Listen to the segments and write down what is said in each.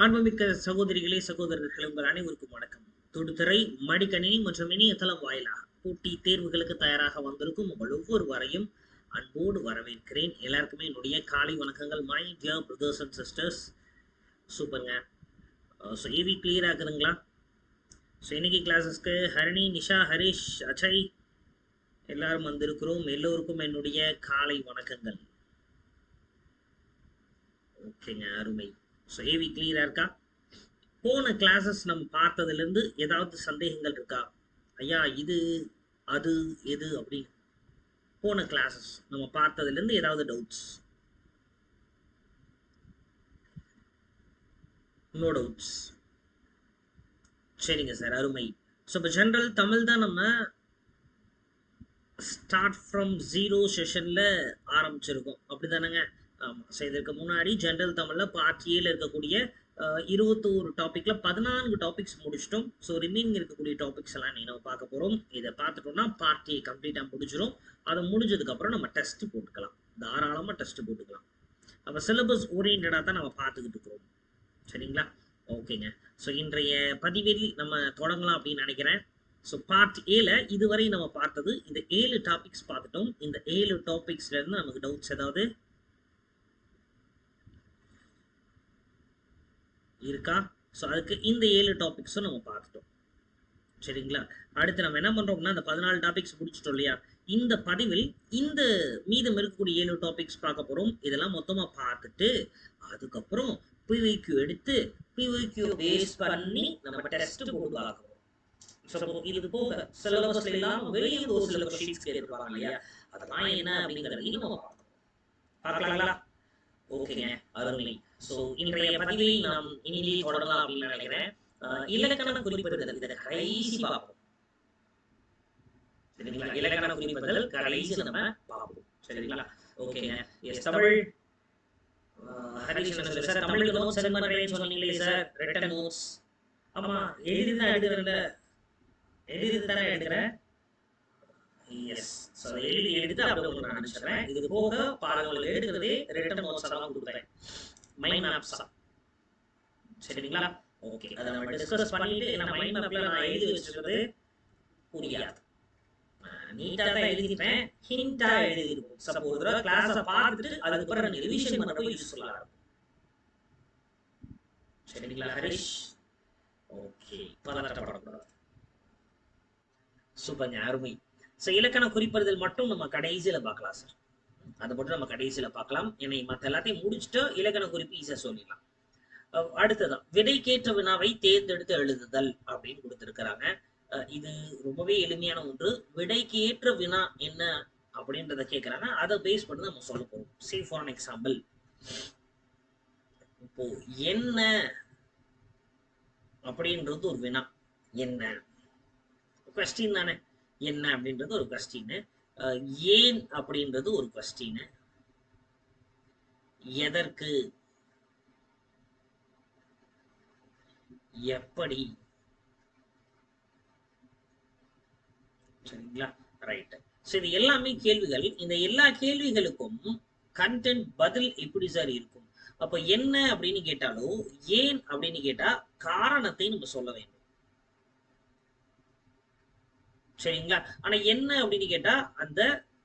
அன்புமிக்க சகோதரிகளே சகோதரர்களே உங்கள் அனைவருக்கும் வணக்கம். தொடுதிரை மடிக்கணினி மற்றும் இணையதளம் வாயிலாக போட்டி தேர்வுகளுக்கு தயாராக வந்திருக்கும் உங்கள் ஒவ்வொருவரையும் அன்போடு வரவேற்கிறேன். எல்லாருக்குமே என்னுடைய காலை வணக்கங்கள். My dear brothers and sisters, சூப்பருங்க. So AV clear ஆகுதுங்களா? ஸோ இன்னைக்கு கிளாஸஸ்க்கு ஹரிணி, நிஷா, ஹரிஷ், அஜய் எல்லாரும் வந்திருக்கிறோம். எல்லோருக்கும் என்னுடைய காலை வணக்கங்கள். ஓகேங்க, அருமை. ஸோ ஏவி கிளியரா இருக்கா? போன கிளாஸஸ் நம்ம பார்த்ததுலேருந்து ஏதாவது சந்தேகங்கள் இருக்கா? ஐயா இது அது எது அப்படின்னு போன கிளாஸஸ் நம்ம பார்த்ததுலேருந்து ஏதாவது டவுட்ஸ்? No doubts. சரிங்க சார், அருமை. ஸோ இப்போ ஜென்ரல் தமிழ் தான் நம்ம ஸ்டார்ட் ஃப்ரம் ஜீரோ செஷனில் ஆரம்பிச்சிருக்கோம், அப்படி தானேங்க? ஆமாம். ஸோ இதற்கு முன்னாடி ஜென்ரல் தமிழில் பார்ட் ஏல இருக்கக்கூடிய 21 டாப்பிக்கில் 14 டாபிக்ஸ் முடிச்சிட்டோம். ஸோ ரிமைனிங் இருக்கக்கூடிய டாபிக்ஸ் எல்லாம் நம்ம பார்க்க போகிறோம். இதை பார்த்துட்டோம்னா பார்ட் ஏ கம்ப்ளீட்டாக முடிஞ்சிடும். அதை முடிஞ்சதுக்கப்புறம் நம்ம டெஸ்ட் போட்டுக்கலாம், தாராளமாக டெஸ்ட் போட்டுக்கலாம். அப்போ சிலபஸ் ஓரியன்டாக தான் நம்ம பார்த்துக்கிட்டு இருக்கிறோம். சரிங்களா? ஓகேங்க. ஸோ இன்றைய பதிவில் நம்ம தொடங்கலாம் அப்படின்னு நினைக்கிறேன். ஸோ பார்ட் ஏல இதுவரை நம்ம பார்த்தது இந்த 7 டாபிக்ஸ் பார்த்துட்டோம். இந்த 7 டாபிக்ஸ்லேருந்து நமக்கு டவுட்ஸ் ஏதாவது இருக்கா? ஸோ அதுக்கு இந்த 7 டாபிக்ஸும் நம்ம பார்த்துட்டோம். சரிங்களா? அடுத்து நம்ம என்ன பண்ணுறோம்னா இந்த 14 டாபிக்ஸ் முடிச்சிட்டோம் இல்லையா? இந்த பதிவில் இந்த மீதம் இருக்கக்கூடிய 7 டாபிக்ஸ் பார்க்க போகிறோம். இதெல்லாம் மொத்தமாக பார்த்துட்டு அதுக்கப்புறம் பிவைக்யூ எடுத்து பிவைக்யூ பேஸ் பண்ணி நம்ம டெஸ்ட் போட்டு பார்க்கணும். ஸோ இது போக சிலபஸ்ல எல்லாம் வெளியே ஒரு சில ஷீட்ஸ் கேட்டுருப்பாங்க இல்லையா? அதெல்லாம் என்ன அப்படிங்கிறதையும் நம்ம பார்க்கலாங்களா? ஓகேங்க, அருமை. ஸோ இன்றைய பதிவை நாம் இனிமே தொடரலாம் அப்படின்னு நினைக்கிறேன். இலக்கண குறிப்பிடுதல் இதை கடைசி பார்ப்போம். சரிங்களா? இலக்கண குறிப்பிடுதல் கடைசி நம்ம பார்ப்போம். சரிங்களா? ஓகேங்க. எஸ் தமிழ் ஹரிஷ் சார், தமிழுக்கு நோட்ஸ் சென்ட் பண்றேன்னு சொன்னீங்களே சார், ரிட்டன் நோட்ஸ். ஆமா, எழுதி தான் எடுக்கிறேன். எழுதி தானே எடுக்கிறேன். எஸ். ஸோ எழுதி எடுத்து அப்படியே உங்களுக்கு நான் அனுப்பிச்சிடுறேன். இது போக பாடங்கள் எடுக்கிறதே ரிட்டன் நோட்ஸ் எல்லாம் கொடுக்குறேன், மைண்ட் மேப்ஸா. சரிங்களா? ஓகே, அதை நம்ம டிஸ்கஸ் பண்ணிட்டு நான் மைண்ட் மேப்ல நான் எழுதி வச்சுக்கிறது புரியாது, நீட்டா தான் எழுதிட்டேன், ஹிண்டா எழுதிருக்கும். சப்போஸ் ஒரு கிளாஸை பார்த்துட்டு அதுக்கப்புறம் நீங்க ரிவிஷன் பண்ணப்போ யூஸ்ஃபுல்லா இருக்கும். சரிங்களா ஹரிஷ்? ஓகே, பதட்டப்படக்கூடாது. சூப்பர்ங்க, அருமை. ஸோ இலக்கண குறிப்பிடுதல் மட்டும் நம்ம கடைசியில் பார்க்கலாம் சார், அதை மட்டும் நம்ம கடைசியில் பார்க்கலாம். என்னை மற்ற எல்லாத்தையும் முடிச்சுட்டு இலக்கண குறிப்பு ஈஸியாக சொல்லிடலாம். அடுத்ததான் விடைக்கேற்ற வினாவை தேர்ந்தெடுத்து எழுதுதல் அப்படின்னு கொடுத்துருக்கிறாங்க. இது ரொம்பவே எளிமையான ஒன்று. விடைக்கு ஏற்ற வினா என்ன அப்படின்றத கேட்குறாங்க, அதை பேஸ் பண்ணி நம்ம சொல்ல போறோம். சே ஃபார் அன் எக்ஸாம்பிள், இப்போ என்ன அப்படின்றது ஒரு வினா. என்ன கொஸ்டின் தானே, என்ன அப்படின்றது ஒரு கொஸ்டின், ஏன் அப்படின்றது ஒரு கொஸ்டின், எதற்கு, எப்படி. சரிங்களா? ரைட். ஸோ இது எல்லாமே கேள்விகள். இந்த எல்லா கேள்விகளுக்கும் கண்டென்ட் பதில் எப்படி சார் இருக்கும்? அப்ப என்ன அப்படின்னு கேட்டாலோ, ஏன் அப்படின்னு கேட்டா காரணத்தை நம்ம சொல்ல வேண்டும். சரிங்களா? ஆனா என்ன அப்படின்னு கேட்டா அந்த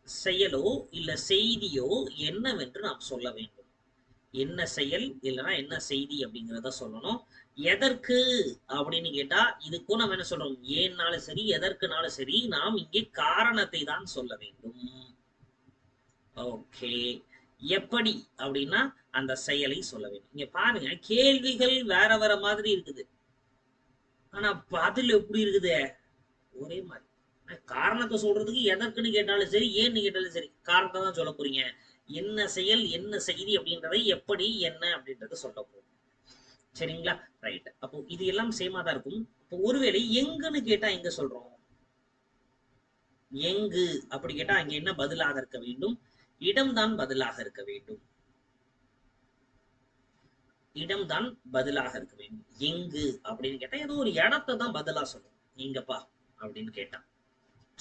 செயலோ இல்ல செய்தியோ என்னவென்று நாம் சொல்ல வேண்டும். என்ன செயல் இல்லைன்னா என்ன செய்தி அப்படிங்கிறத சொல்லணும். எதற்கு அப்படின்னு கேட்டா இதுக்கும் நம்ம என்ன சொல்றோம், ஏன்னாலும் சரி எதற்குனாலும் சரி நாம் இங்கே காரணத்தை தான் சொல்ல வேண்டும். ஓகே, எப்படி அப்படின்னா அந்த செயலை சொல்ல வேண்டும். இங்க பாருங்க, கேள்விகள் வேற வேற மாதிரி இருக்குது, ஆனா பதில் எப்படி இருக்குது? ஒரே மாதிரி. காரணத்தை சொல்றதுக்கு எதற்குன்னு கேட்டாலும் சரி ஏன்னு கேட்டாலும் சரி காரணத்தை தான் சொல்ல போறீங்க. என்ன செயல் என்ன செய்தி அப்படின்றதை எப்படி என்ன அப்படின்றத சொல்ல போறோம். சரிங்களா? ரைட். அப்போ இது எல்லாம் சேமா தான் இருக்கும். இப்போ ஒருவேளை எங்குன்னு கேட்டா எங்க சொல்றோம்? எங்கு அப்படி கேட்டா அங்க என்ன பதிலாக இருக்க வேண்டும்? இடம்தான் பதிலாக இருக்க வேண்டும். இடம்தான் பதிலாக இருக்க வேண்டும். எங்கு அப்படின்னு கேட்டா ஏதோ ஒரு இடத்தை தான் பதிலா சொல்லும். எங்கப்பா அப்படின்னு கேட்டா.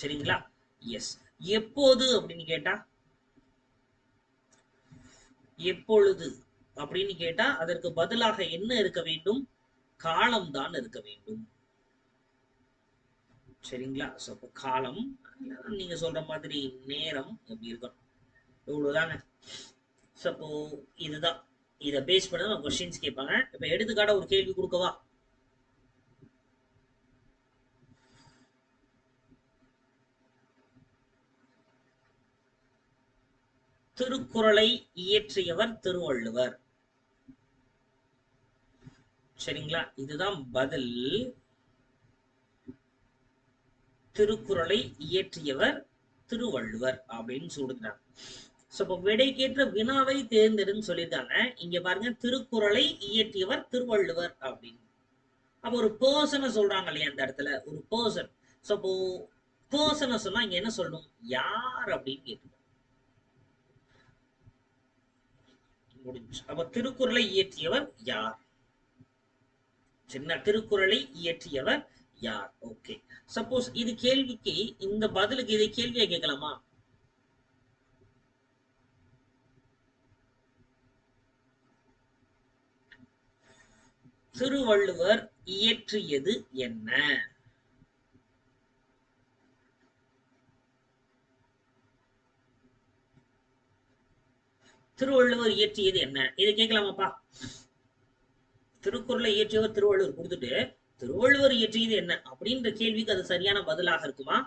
சரிங்களா? எஸ். எப்போது அப்படின்னு கேட்டா எப்பொழுது அப்படின்னு கேட்டா அதற்கு பதிலாக என்ன இருக்க வேண்டும்? காலம் தான் இருக்க வேண்டும். சரிங்களா? சோ காலம், நீங்க சொல்ற மாதிரி நேரம் எப்படி இருக்கணும், இவ்வளவுதாங்க. சப்போ இதுதான், இதை பேஸ் பண்ண கொஸ்டின்ஸ் கேட்பாங்க. இப்ப எடுத்துக்காட்ட ஒரு கேள்வி கொடுக்கவா? திருக்குறளை இயற்றியவர் திருவள்ளுவர். சரிங்களா? இதுதான் பதில். திருக்குறளை இயற்றியவர் திருவள்ளுவர் அப்படின்னு சொல்லிருக்காங்க. விடைக்கேற்ற வினாவை தேர்ந்தெடுன்னு சொல்லியிருக்காங்க. இங்க பாருங்க, திருக்குறளை இயற்றியவர் திருவள்ளுவர் அப்படின்னு. அப்ப ஒரு பர்சனை சொல்றாங்க இல்லையா அந்த இடத்துல, ஒரு பர்சன். சப்போ பர்சனை சொன்னா இங்க என்ன சொல்லணும்? யார் அப்படின்னு கேட்டு முடிஞ்சு. அப்ப திருக்குறளை இயற்றியவர் யார்? சின்ன திருக்குறளை இயற்றியவர் யார்? ஓகே. சப்போஸ் இது கேள்விக்கு, இந்த பதிலுக்கு இதை கேள்வியா கேட்கலாமா? திருவள்ளுவர் இயற்றியது என்ன? திருவள்ளுவர் இயற்றியது என்ன, இதை கேட்கலாமாப்பா? திருக்குறளை இயற்றியவர் திருவள்ளுவர் கொடுத்துட்டு திருவள்ளுவர் இயற்றியது என்ன அப்படின்ற கேள்விக்கு அது சரியான பதிலாக இருக்குமா?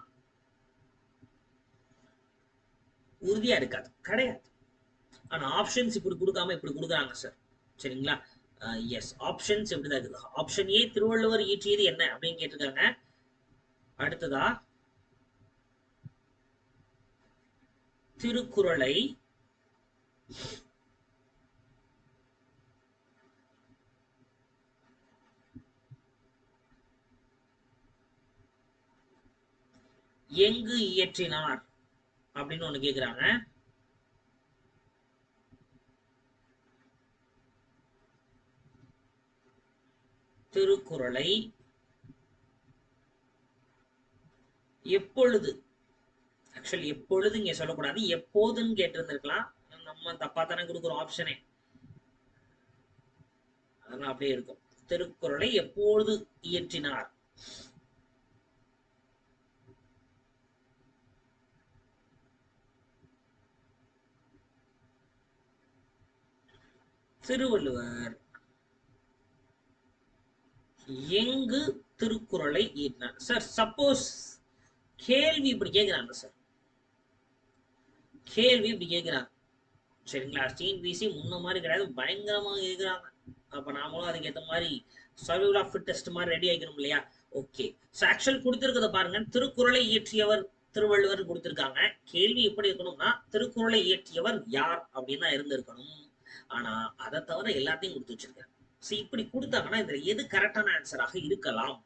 உறுதியா இருக்காது, கிடையாது. ஆனா ஆப்ஷன்ஸ் இப்படி கொடுக்காம இப்படி கொடுக்குறாங்க சார். சரிங்களா? எஸ், ஆப்ஷன்ஸ் எப்படிதான் இருக்குது. ஆப்ஷன் ஏ திருவள்ளுவர் இயற்றியது என்ன அப்படின்னு கேட்டிருக்காங்க. அடுத்ததா திருக்குறளை எங்கு இயற்றினார் அப்படின்னு ஒண்ணு கேக்குறாங்க. திருக்குறளை எப்பொழுது, ஆக்சுவலி எப்பொழுது இங்க சொல்லக்கூடாது, எப்போதுன்னு கேட்டிருந்திருக்கலாம். நம்ம தப்பா தானே கொடுக்குறோம் ஆப்ஷனே, அதெல்லாம் அப்படியே இருக்கும். திருக்குறளை எப்பொழுது இயற்றினார்? திருவள்ளுவர் எங்கு திருக்குறளை இயற்றினார்? சார் சப்போஸ் கேள்வி இப்படி கேட்கிறாங்க சார், கேள்வி இப்படி கேட்கிறாங்க. சரிங்களா? டிஎன்பிஎஸ்சி முன்ன மாதிரி கிடையாது, பயங்கரமா கேட்கிறாங்க. அப்ப நாமளும் அதுக்கு ஏற்ற மாதிரி சர்வைவல் ஆஃப் ஃபிட்டஸ்ட் மாதிரி ரெடி ஆகிக்கணும் இல்லையா? ஓகே. ஆக்சுவல் கொடுத்திருக்கிறத பாருங்க, திருக்குறளை இயற்றியவர் திருவள்ளுவர் கொடுத்திருக்காங்க. கேள்வி எப்படி இருக்கணும்னா திருக்குறளை இயற்றியவர் யார் அப்படின்னு தான் இருந்திருக்கணும். ஆனா அதை தவிர எல்லாத்தையும் கொடுத்து வச்சிருக்காங்க. இப்படி கொடுத்தாங்கன்னா இதுல எது கரெக்டான ஆன்சராக இருக்கலாம்?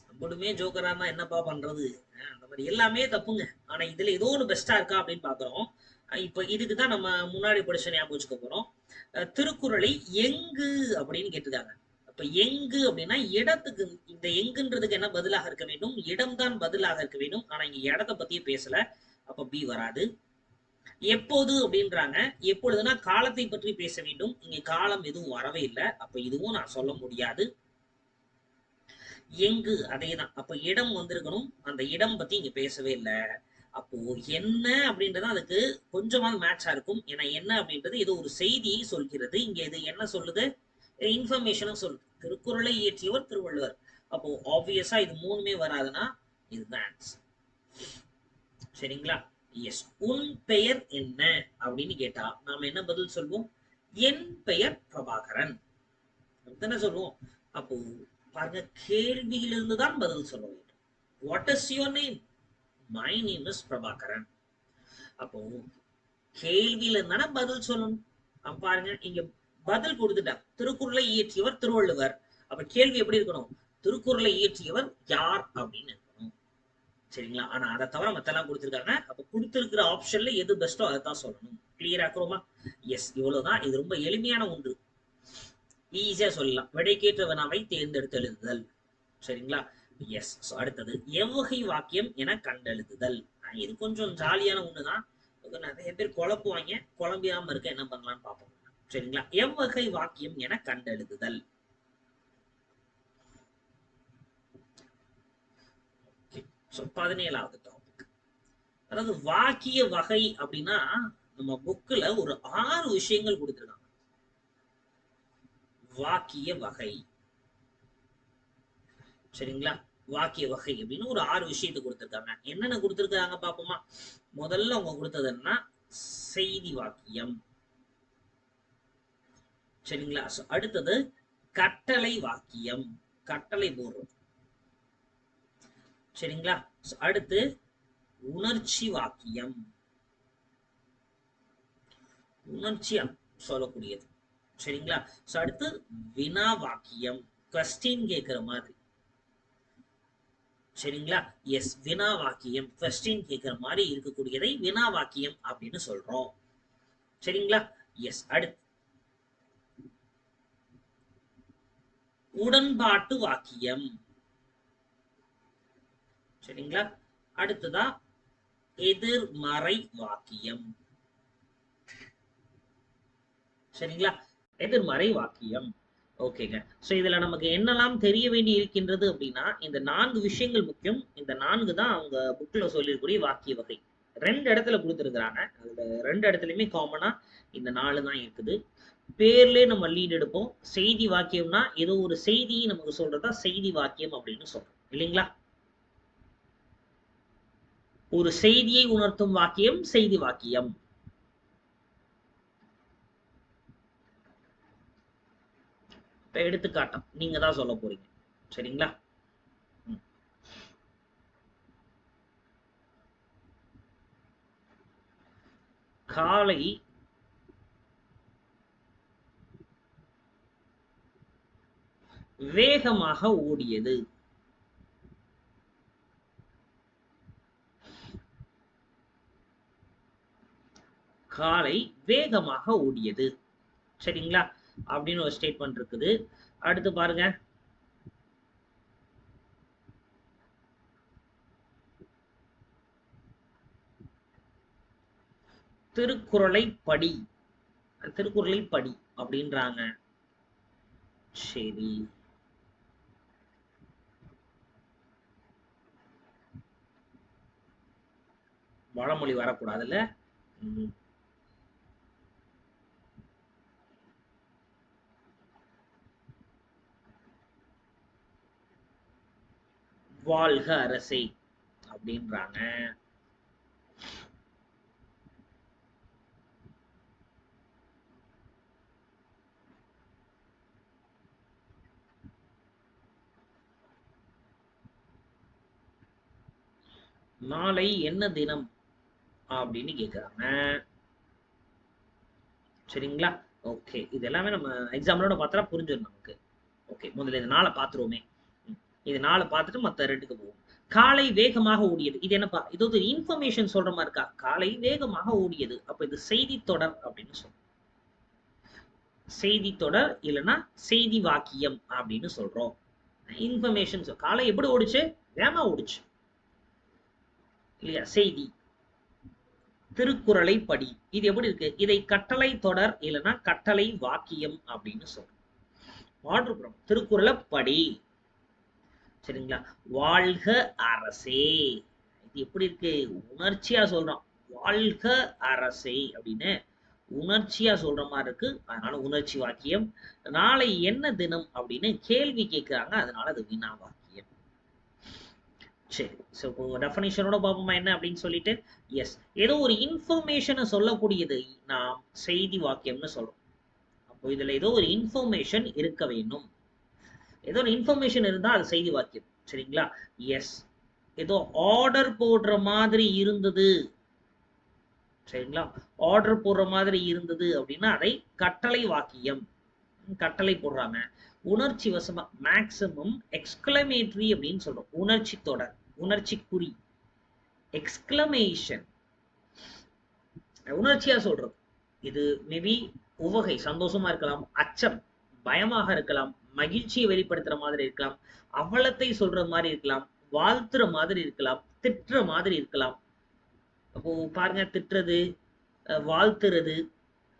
நம்மளுமே ஜோக்கரா இருந்தா என்னப்பா பண்றது, அந்த மாதிரி எல்லாமே தப்புங்க. ஆனா இதுல ஏதோ ஒன்று பெஸ்டா இருக்கா அப்படின்னு பாக்குறோம். இப்ப இதுக்குதான் நம்ம முன்னாடி படிச்ச ஞாபகம் வச்சுக்க போறோம். திருக்குறளை எங்கு அப்படின்னு கேட்டிருக்காங்க. அப்ப எங்கு அப்படின்னா இடத்துக்கு, இந்த எங்குன்றதுக்கு என்ன பதிலாக இருக்க வேண்டும்? இடம்தான் பதிலாக இருக்க வேண்டும். ஆனா இங்க இடத்தை பத்தியே பேசல, அப்ப பி வராது. எப்போது அப்படின்றாங்க. எப்பொழுதுனா காலத்தை பற்றி பேச வேண்டும். இங்க காலம் எதுவும் வரவே இல்லை, அப்ப இதுவும் நான் சொல்ல முடியாது. எங்கு அதேதான், அப்ப இடம் வந்திருக்கணும். அந்த இடம் பத்தி இங்க பேசவே இல்லை. அப்போ என்ன அப்படின்றது அதுக்கு கொஞ்சமாவது மேட்சா இருக்கும். ஏன்னா என்ன அப்படின்றது ஏதோ ஒரு செய்தியை சொல்கிறது. இங்க இது என்ன சொல்லுது? இன்ஃபர்மேஷனும் சொல்லுது. திருக்குறளை இயற்றியவர் திருவள்ளுவர். அப்போ ஆப்வியஸா இது மூணுமே வராதுன்னா இதுதான். சரிங்களா? எஸ். உன் பெயர் என்ன அப்படின்னு கேட்டா நாம என்ன பதில் சொல்வோம்? என் பெயர் பிரபாகரன் என்ன சொல்லுவோம். அப்போ பாருங்க, கேள்வியிலிருந்து தான் பதில் சொல்ல வேண்டும். What is your name? My name is Prabhakaran. அப்போ கேள்வியில இருந்தானே பதில் சொல்லணும். பாருங்க, இங்க பதில் கொடுத்துட்டா திருக்குறளை இயற்றியவர் திருவள்ளுவர். அப்ப கேள்வி எப்படி இருக்கணும்? திருக்குறளை இயற்றியவர் யார் அப்படின்னு இருக்கணும். சரிங்களா? ஆனா அதை தவிர மத்தெல்லாம் கொடுத்திருக்காங்க. அப்ப கொடுத்திருக்கிற ஆப்ஷன்ல எது பெஸ்டோ அதை தான் சொல்லணும். கிளியர் ஆக்குறோமா? எஸ், இவ்வளவுதான். இது ரொம்ப எளிமையான ஒன்று, ஈஸியா சொல்லலாம். விடைக்கேற்ற வினாவை தேர்ந்தெடுத்து எழுதுதல். சரிங்களா? எஸ். அடுத்தது எவ்வகை வாக்கியம் என கண்டெழுதுதல். இது கொஞ்சம் ஜாலியான ஒண்ணுதான். நிறைய பேர் குழப்புவாங்க. குழம்பியாம இருக்க என்ன பண்ணலாம்னு பார்ப்போம். சரிங்களா? எவ்வகை வாக்கியம் என கண்டெழுதுதல். 17வது டாபிக். அதாவது வாக்கிய வகை அப்படின்னா நம்ம புக்ல ஒரு 6 விஷயங்கள் கொடுத்திருக்காங்க. வாக்கிய வகை. சரிங்களா? வாக்கிய வகை அப்படின்னு ஒரு 6 விஷயத்தை கொடுத்திருக்காங்க. என்னென்ன கொடுத்திருக்காங்க பாப்போமா? முதல்ல அவங்க கொடுத்தது என்ன? செய்தி வாக்கியம். சரிங்களா? அடுத்தது கட்டளை வாக்கியம், கட்டளை போடுறது. சரிங்களா? அடுத்து உணர்ச்சி வாக்கியம், உணர்ச்சியா சொல்லக்கூடியது. சரிங்களா? அடுத்து வினா வாக்கியம், கொஸ்டின் கேட்கிற மாதிரி. சரிங்களா? எஸ், வினா வாக்கியம் கொஸ்டின் கேட்கிற மாதிரி இருக்கக்கூடியதை வினா வாக்கியம் அப்படின்னு சொல்றோம். சரிங்களா? எஸ். அடுத்து உடன்பாட்டு வாக்கியம். சரிங்களா? அடுத்ததா எதிர்மறை வாக்கியம். சரிங்களா? எதிர்மறை வாக்கியம். ஓகேங்க. சோ இதுல நமக்கு என்னெல்லாம் தெரிய வேண்டி இருக்கின்றது அப்படின்னா, இந்த 4 விஷயங்கள் முக்கியம். இந்த 4 தான் அவங்க புக்ல சொல்லிருக்கூடிய வாக்கிய வகை. 2 இடத்துல கொடுத்துருக்காங்க. அதுல 2 இடத்துலயுமே காமனா இந்த 4 தான் இருக்குது. பேர்லயே நம்ம லீட் எடுப்போம். செய்தி வாக்கியம்னா ஏதோ ஒரு செய்தியை நமக்கு சொல்றதா செய்தி வாக்கியம் அப்படின்னு சொல்றோம் இல்லைங்களா? ஒரு செய்தியை உணர்த்தும் வாக்கியம் செய்தி வாக்கியம். இப்ப எடுத்துக்காட்டம் நீங்க தான் சொல்ல போறீங்க. சரிங்களா? காலை வேகமாக ஓடியது. காலை வேகமாக ஓடியது. சரிங்களா? அப்படின்னு ஒரு ஸ்டேட்மெண்ட் இருக்குது. அடுத்து பாருங்க, திருக்குறளை படி, திருக்குறளை படி அப்படின்றாங்க. சரி, வடமொழி வரக்கூடாதுல்ல. வாழ்க அரசே அப்படின்றாங்க. நாளை என்ன தினம் அப்படின்னு கேக்குறாங்க. சரிங்களா? ஓகே, இது எல்லாமே நம்ம எக்ஸாம்பிளோட பார்த்தா புரிஞ்சிடும் நமக்கு. ஓகே, முதல்ல இந்த நாளை பார்த்துருவோமே. இது நாளை பார்த்துட்டு மற்ற 2க்கு போவோம். காலை வேகமாக ஓடியது. இது என்னப்பா? இது ஒரு இன்ஃபர்மேஷன் சொல்ற மாதிரி இருக்கா? காலை வேகமாக ஓடியது. அப்ப இது செய்தி தொடர் அப்படின்னு சொல்றோம். செய்தி தொடர் இல்லைன்னா செய்தி வாக்கியம் அப்படின்னு சொல்றோம். இன்ஃபர்மேஷன். காலை எப்படி ஓடிச்சு? வேகமா ஓடிச்சு இல்லையா? செய்தி. திருக்குறளை படி. இது எப்படி இருக்கு? இதை கட்டளை தொடர் இல்லைன்னா கட்டளை வாக்கியம் அப்படின்னு சொல்றோம். ஆர்டர். திருக்குறளை படி. சரிங்களா? வாழ்க அரசே. இது எப்படி இருக்கு? உணர்ச்சியா சொல்றோம். வாழ்க அரசே அப்படின்னு உணர்ச்சியா சொல்ற மாதிரி இருக்கு. அதனால உணர்ச்சி வாக்கியம். நாளை என்ன தினம் அப்படின்னு கேள்வி கேட்கிறாங்க. அதனால அது வினா வாக்கியம். சரி, ஸோ டெஃபனிஷனோட பார்ப்போமா என்ன அப்படின்னு சொல்லிட்டு. எஸ், ஏதோ ஒரு இன்ஃபர்மேஷனை சொல்லக்கூடியது நாம் செய்தி வாக்கியம்னு சொல்றோம். அப்போ இதுல ஏதோ ஒரு இன்ஃபர்மேஷன் இருக்க வேண்டும். ஏதோ ஒரு இன்ஃபர்மேஷன் இருந்தா அது செய்தி வாக்கியம். சரிங்களா? எஸ், ஏதோ ஆர்டர் போடுற மாதிரி இருந்தது. சரிங்களா? ஆர்டர் போடுற மாதிரி இருந்தது அப்படின்னா அதை கட்டளை வாக்கியம். கட்டளை போடுறாங்க. உணர்ச்சி வசமா மேக்சிமம் எக்ஸ்கிளமேட்டரி அப்படின்னு சொல்றோம். உணர்ச்சி தொடர், உணர்ச்சி குறி, எக்ஸ்கிளமேஷன், உணர்ச்சியா சொல்றது. இது மேபி உவகை, சந்தோஷமா இருக்கலாம், அச்சம், பயமாக இருக்கலாம், மகிழ்ச்சியை வெளிப்படுத்துற மாதிரி இருக்கலாம், அவலத்தை சொல்ற மாதிரி இருக்கலாம், வாழ்த்துற மாதிரி இருக்கலாம், திட்டுற மாதிரி இருக்கலாம். அப்போ பாருங்க, திட்டுறது, வாழ்த்துறது,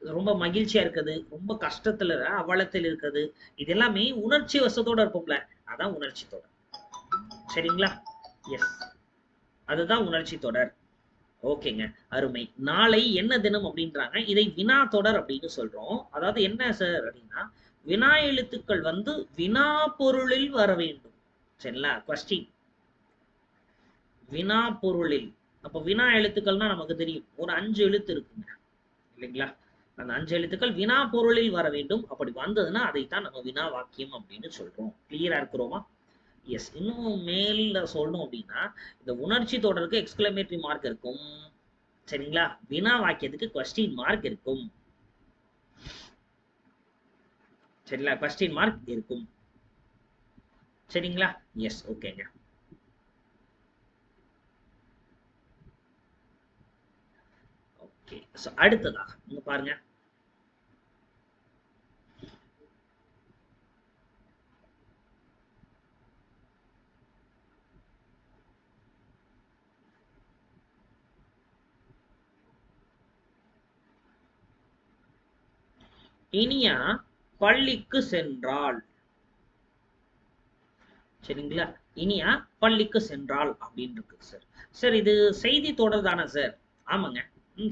ரொம்ப மகிழ்ச்சியா இருக்குது, ரொம்ப கஷ்டத்துல அவலத்தில் இருக்குது, இது எல்லாமே உணர்ச்சி வசத்தோட இருப்போம்ல, அதான் உணர்ச்சி தொடர். சரிங்களா? எஸ், அதுதான் உணர்ச்சி தொடர். ஓகேங்க, அருமை. நாளை என்ன தினம் அப்படின்றாங்க. இதை வினா தொடர் அப்படின்னு சொல்றோம். அதாவது என்ன சார் அப்படின்னா, வினா எழுத்துக்கள் வந்து வினா பொருளில் வர வேண்டும். சரிங்களா? கொஸ்டின் வினா பொருளில். அப்ப வினா எழுத்துக்கள்னா நமக்கு தெரியும், ஒரு 5 எழுத்து இருக்குங்க இல்லைங்களா? அந்த 5 எழுத்துக்கள் வினா பொருளில் வர வேண்டும். அப்படி வந்ததுன்னா அதைத்தான் நம்ம வினா வாக்கியம் அப்படின்னு சொல்றோம். கிளியரா இருக்கிறோமா? எஸ். இன்னும் மேல சொல்லணும் அப்படின்னா, இந்த உணர்ச்சி தொடருக்கு எக்ஸ்கிளமேட்டரி மார்க் இருக்கும். சரிங்களா? வினா வாக்கியத்துக்கு கொஸ்டின் மார்க் இருக்கும். சரிங்களா? கொஸ்டின் மார்க் இருக்கும். சரிங்களா? எஸ், ஓகேங்க. ஓகே, சோ அடுத்ததா இங்க பாருங்க. இனியா பள்ளிக்கு சென்றாள். சரிங்களா? இனியா பள்ளிக்கு சென்றாள் அப்படின்னு இருக்கு சார். சார் இது செய்தி தொடர் தானே சார்? ஆமாங்க.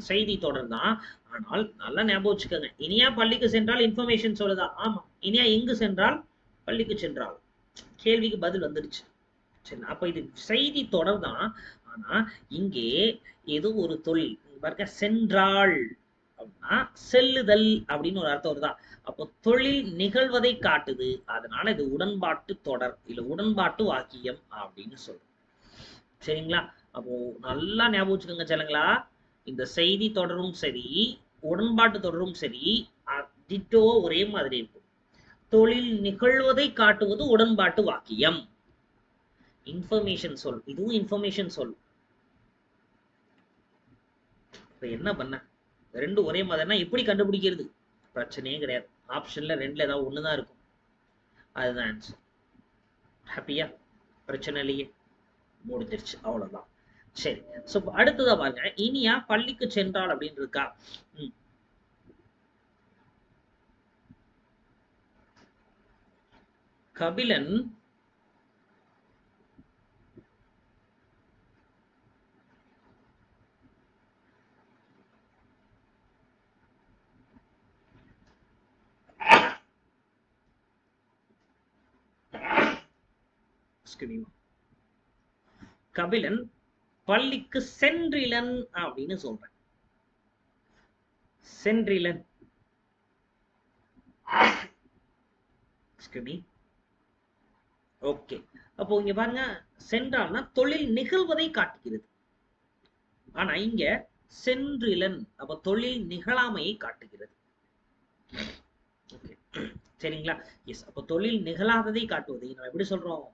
செய்தி தொடர் தான். ஆனால் நல்லா ஞாபகம் வச்சுக்கோங்க, இனியா பள்ளிக்கு சென்றால் இன்ஃபர்மேஷன் சொல்லுதா? ஆமா. இனியா எங்கு சென்றால்? பள்ளிக்கு சென்றாள். கேள்விக்கு பதில் வந்துருச்சு. சரி, அப்ப இது செய்தி தொடர் தான். ஆனா இங்கே ஏதோ ஒரு தொழில் பாருங்க, சென்றாள் அப்படின்னா செல்லுதல் அப்படின்னு ஒரு அர்த்தம் வருதா? அப்போ தொழில் நிகழ்வதை காட்டுது, அதனால இது உடன்பாட்டு தொடர் இல்ல உடன்பாட்டு வாக்கியம் அப்படின்னு சொல்றோம். சரிங்களா? அப்போ நல்லா ஞாபகம் வச்சுக்கோங்க செல்லுங்களா, இந்த செய்தி தொடரும் சரி, உடன்பாட்டு தொடரும் சரி, டிட்டோ ஒரே மாதிரி இருக்கும். தொழில் நிகழ்வதை காட்டுவது உடன்பாட்டு வாக்கியம். இன்ஃபர்மேஷன் சொல், இதுவும் இன்ஃபர்மேஷன் சொல். இப்ப என்ன பண்ண, ரெண்டும் ஒரே மாதிரினா எப்படி கண்டுபிடிக்கிறது? பிரச்சனையே கிடையாது. ஆப்ஷன்ல ரெண்டுல ஏதாவது ஒண்ணுதான் இருக்கும். அதுதான் ஆன்சர். ஹாப்பியா? பிரச்சனை இல்லையே, முடிஞ்சிருச்சு, அவ்வளவுதான். சரி, சோ அடுத்ததா பாருங்க, இனியா பள்ளிக்கு சென்றாள் அப்படின்னு இருக்கா. கபிலன் கபிலன் பள்ளிக்கு சென்றிலன் அப்படின்னு சொல்றேன். சென்றிலன். ஓகே, அப்போ இங்க பாருங்க, சென்றால்னா தொழில் நிகழ்வதை காட்டுகிறது. ஆனா இங்க சென்றிலன், அப்ப தொழில் நிகழாமையை காட்டுகிறது. சரிங்களா? எஸ், அப்ப தொழில் நிகழாததை காட்டுவதை நம்ம எப்படி சொல்றோம்?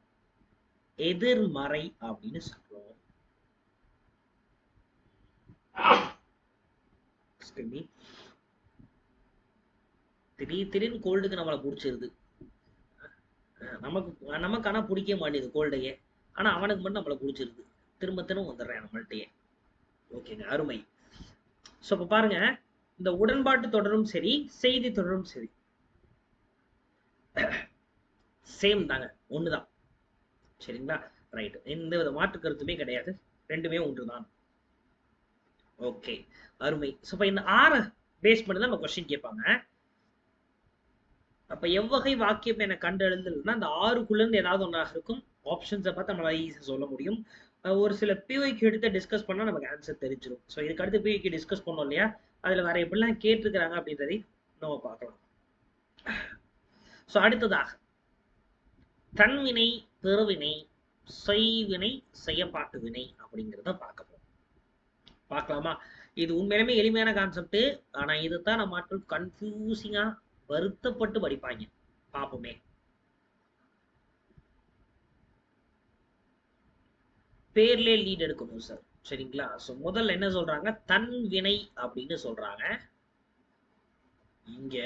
எதிர்மறை அப்படின்னு சொல்றோம். திடீர்னு கோல்டுக்கு நம்மளை பிடிச்சிருது. நமக்கு ஆனா பிடிக்க மாட்டேங்குது கோல்டையே. ஆனா அவனுக்கு மட்டும் நம்மளை பிடிச்சிருது. திரும்ப திரும்ப வந்துடுறேன் நம்மள்டையே. ஓகேங்க, அருமை. சோ இப்ப பாருங்க, இந்த உடன்பாட்டு தொடரும் சரி, செய்தி தொடரும் சரி, சேம் தாங்க, ஒண்ணுதான். சரிங்களா? ரைட், எந்த வித மாற்று கருத்துமே கிடையாது, ரெண்டுமே ஒன்றுதான். ஓகே, அருமை. சோ இப்ப இந்த 6 பேஸ் பண்ணி தான் நம்ம கொஸ்டின் கேட்பாங்க. அப்ப எவ்வகை வாக்கியம் என கண்டெழுந்தல்னா அந்த 6க்குள்ள இருந்து ஏதாவது ஒன்றாக இருக்கும். ஆப்ஷன்ஸை பார்த்து நம்மளால ஈஸியா சொல்ல முடியும். ஒரு சில பிஒய்க்கு எடுத்து டிஸ்கஸ் பண்ணா நமக்கு ஆன்சர் தெரிஞ்சிடும். ஸோ இதுக்கு அடுத்து பிஒய்க்கு டிஸ்கஸ் பண்ணோம் இல்லையா, அதுல வேற எப்படிலாம் கேட்டிருக்கிறாங்க அப்படின்றதை நம்ம பார்க்கலாம். ஸோ அடுத்ததாக தன்வினை, பெருவினை, செய்வினை, செய்யப்பாட்டு வினை அப்படிங்கிறத பார்க்க போறோம். பார்க்கலாமா? இது உண்மையிலுமே எளிமையான கான்செப்ட். ஆனா இதுதான் நம்ம ஆட்கள் கன்ஃபியூசிங்கா வருத்தப்பட்டு படிப்பாங்க. பார்ப்போமே. பேர்லயே லீட் எடுக்கணும் சார். சரிங்களா? சோ முதல்ல என்ன சொல்றாங்க, தன் வினை அப்படின்னு சொல்றாங்க. இங்க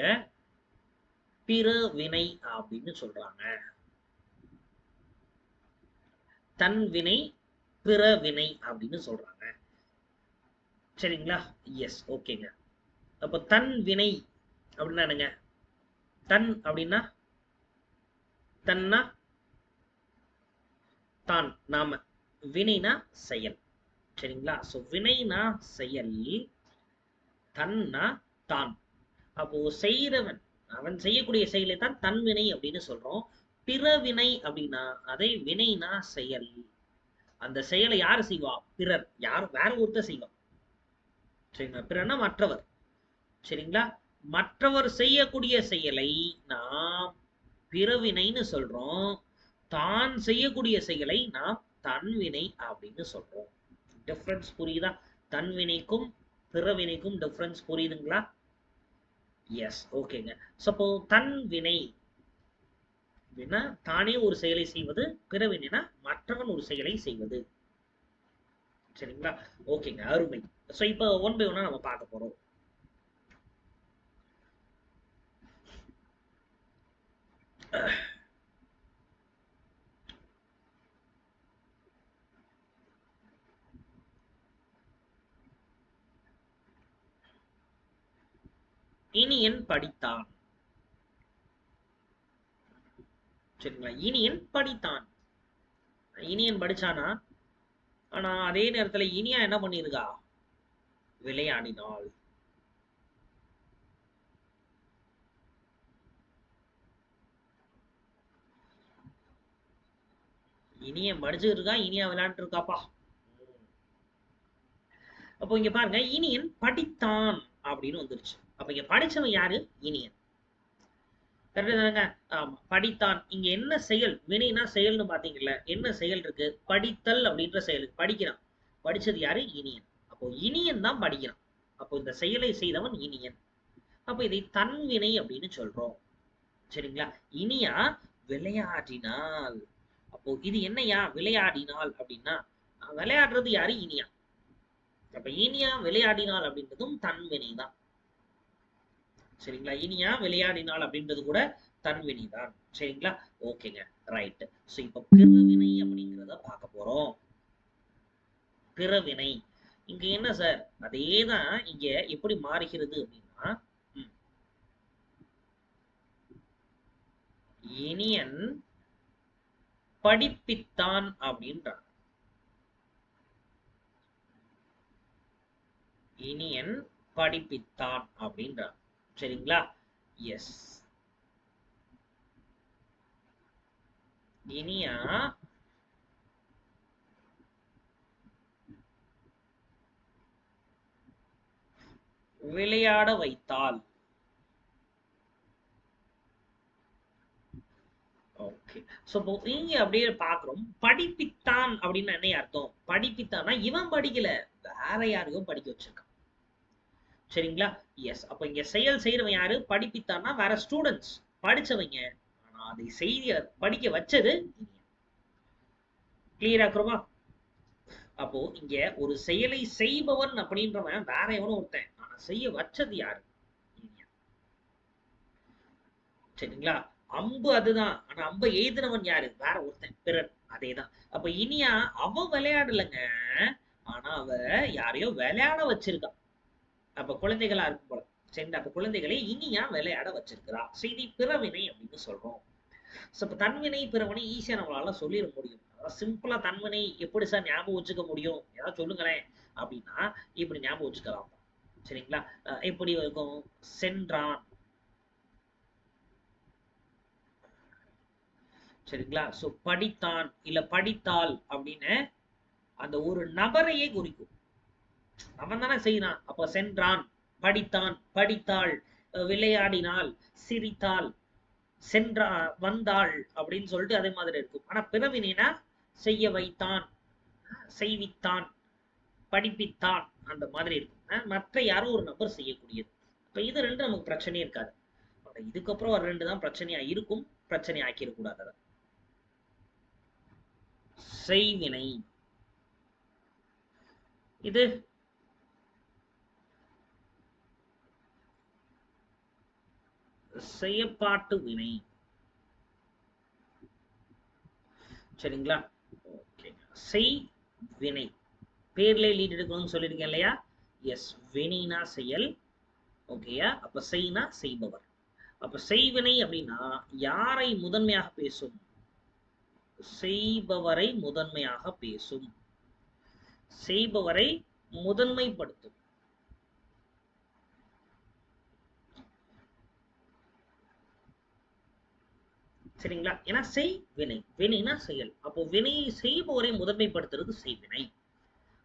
பிற வினை அப்படின்னு சொல்றாங்க. தன் வினை, பிற வினை அப்படின்னு சொல்றாங்க. சரிங்களா? எஸ், ஓகேங்க. அப்போ தன் வினை அப்படின்னா என்னங்க? தன் அப்படின்னா தன்னா தான், நாம. வினைனா செயல். சரிங்களா? ஸோ வினைனா செயல், தன்னா தான். அப்போ செய்கிறவன் அவன் செய்யக்கூடிய செயலை தான் தன்வினை அப்படின்னு சொல்றோம். பிறவினை அப்படின்னா அதை வினைனா செயல். அந்த செயலை யாரு செய்வா? பிறர். யாரும் வேற ஒருத்தர் செய்வா. சரிங்களா? பிறர்னா மற்றவர். சரிங்களா? மற்றவர் செய்யக்கூடிய செயலை நாம் பிறவினைன்னு சொல்றோம். தான் செய்யக்கூடிய செயலை நாம் தன்வினை அப்படின்னு சொல்றோம். டிஃபரன்ஸ் புரியுதா? தன்வினைக்கும் பிறவினைக்கும் டிஃபரன்ஸ் புரியுதுங்களா? எஸ், ஓகேங்க. சப்போ தன்வினை அப்படின்னா தானே ஒரு செயலை செய்வது, பிறவினைனா மற்றவன் ஒரு செயலை செய்வது. சரிங்களா? ஓகேங்க, அருமை. ஸோ இப்போ ஒன் பை ஒன்னா நம்ம பார்க்க போறோம். இனியன் படித்தான். சரிங்களா? இனியன் படித்தான். இனியன் படிச்சானா? ஆனா அதே நேரத்துல இனியா என்ன பண்ணிருக்கா? விளையாடினாள். இனியன் படிச்சுட்டு இருக்கா, இனியா விளையாண்டு இருக்காப்பா. அப்போ இங்க பாருங்க, இனியன் படித்தான் அப்படின்னு வந்துருச்சு. அப்ப இங்க படிச்சவன் யாரு? இனியன். கரெக்ட் தானங்க? ஆமா, படித்தான். இங்க என்ன செயல்? வினைனா செயல்னு பாத்தீங்கல்ல, என்ன செயல் இருக்கு? படித்தல் அப்படின்ற செயல். படிக்கிறான். படிச்சது யாரு? இனியன். அப்போ இனியன் தான் படிக்கிறான். அப்போ இந்த செயலை செய்தவன் இனியன். அப்ப இதை தன்வினை அப்படின்னு சொல்றோம். சரிங்களா? இனியா விளையாடினால். அப்போ இது என்னையா விளையாடினால் அப்படின்னா, விளையாடுறது யாரு? இனியா. அப்ப இனியா விளையாடினால் அப்படின்றதும் தன்வினை தான். சரிங்களா? இனியா விளையாடினால் அப்படின்றது கூட தன்வினை தான். சரிங்களா? ஓகேங்க, ரைட். ஸோ இப்போ பிறவினை அப்படிங்கிறத பார்க்க போறோம். பிறவினை இங்க என்ன சார்? அதே தான் இங்க எப்படி மாறுகிறது அப்படின்னா, இனியன் படிப்பித்தான் அப்படின்றான். இனியன் படிப்பித்தான் அப்படின்றான். சரிங்களா? எஸ். இனியா விளையாட வைத்தால். ஓகே. சோ இங்க அப்படியே பாக்குறோம். படிப்பித்தான் அப்படின்னு என்ன அர்த்தம்? படிப்பித்தான்னா இவன் படிக்கல, வேற யாரையோ படிக்க வச்சிருக்கான். சரிங்களா? எஸ். அப்ப இங்க செயல் செய்யறவன் யாரு? படிப்பித்தான்னா வேற ஸ்டூடெண்ட்ஸ், படிச்சவங்க. ஆனா அதை செய்ய படிக்க வச்சது கிளியர் ஆக்குறோமா? அப்போ இங்க ஒரு செயலை செய்பவன் அப்படின்றவன் வேற எவனும் ஒருத்தன், ஆனா செய்ய வச்சது யாரு? சரிங்களா? அம்பு அதுதான், ஆனா அம்பை எய்தினவன் யாரு? வேற ஒருத்தன், பிறன். அதேதான். அப்ப இனியா அவ விளையாடலைங்க, ஆனா அவ யாரையோ விளையாட வச்சிருக்கான். அப்ப குழந்தைகளா இருக்கும் போல. சரி, அப்ப குழந்தைகளை இனியா விளையாட வச்சிருக்கிறா. செய்தி பிறவினை அப்படின்னு சொல்றோம். இப்ப தன்வினை பிறவினை ஈஸியா நம்மளால சொல்லிட முடியும். சிம்பிளா தன்வினை எப்படி சார் ஞாபகம் வச்சுக்க முடியும்? ஏதாவது சொல்லுங்களேன் அப்படின்னா, இப்படி ஞாபகம் வச்சுக்கலாம். சரிங்களா? எப்படி இருக்கும்? சென்றான். சரிங்களா? சோ படித்தான் இல்ல படித்தாள் அப்படின்னு அந்த ஒரு நபரையே குறிக்கும். அவன் தானே செய்யறான். அப்ப சென்றான், படித்தான், படித்தாள், விளையாடினாள், சிரித்தாள், சென்றா, வந்தாள் அப்படின்னு சொல்லிட்டு அதே மாதிரி இருக்கும். ஆனா பிறவினா செய்ய வைத்தான், செய்வித்தான், படிப்பித்தான், அந்த மாதிரி இருக்கும். மற்ற யாரோ ஒரு நபர் செய்யக்கூடியது. இப்ப இது ரெண்டு நமக்கு பிரச்சனையே இருக்காது. இதுக்கப்புறம் ஒரு ரெண்டு தான் பிரச்சனையா இருக்கும். பிரச்சனை ஆக்கிடக்கூடாது. செய்வினை இது செயற்பாட்டு வினை. சரிங்களா? ஓகே. செய் வினை பேர்ல லீட் எடுக்கணும்னு சொல்லியிருக்கேன் இல்லையா? எஸ், வினைனா செயல். ஓகேயா? அப்ப செய்னா செய்பவர். அப்ப செய்வினை அப்படின்னா யாரை முதன்மையாக பேசும்? செய்பவரை முதன்மையாக பேசும், செய்பவரை முதன்மைப்படுத்தும். சரிங்களா? ஏன்னா செய் வினை, வினைனா செயல். அப்போ வினையை செய்பவரை முதன்மைப்படுத்துறது செய்வினை.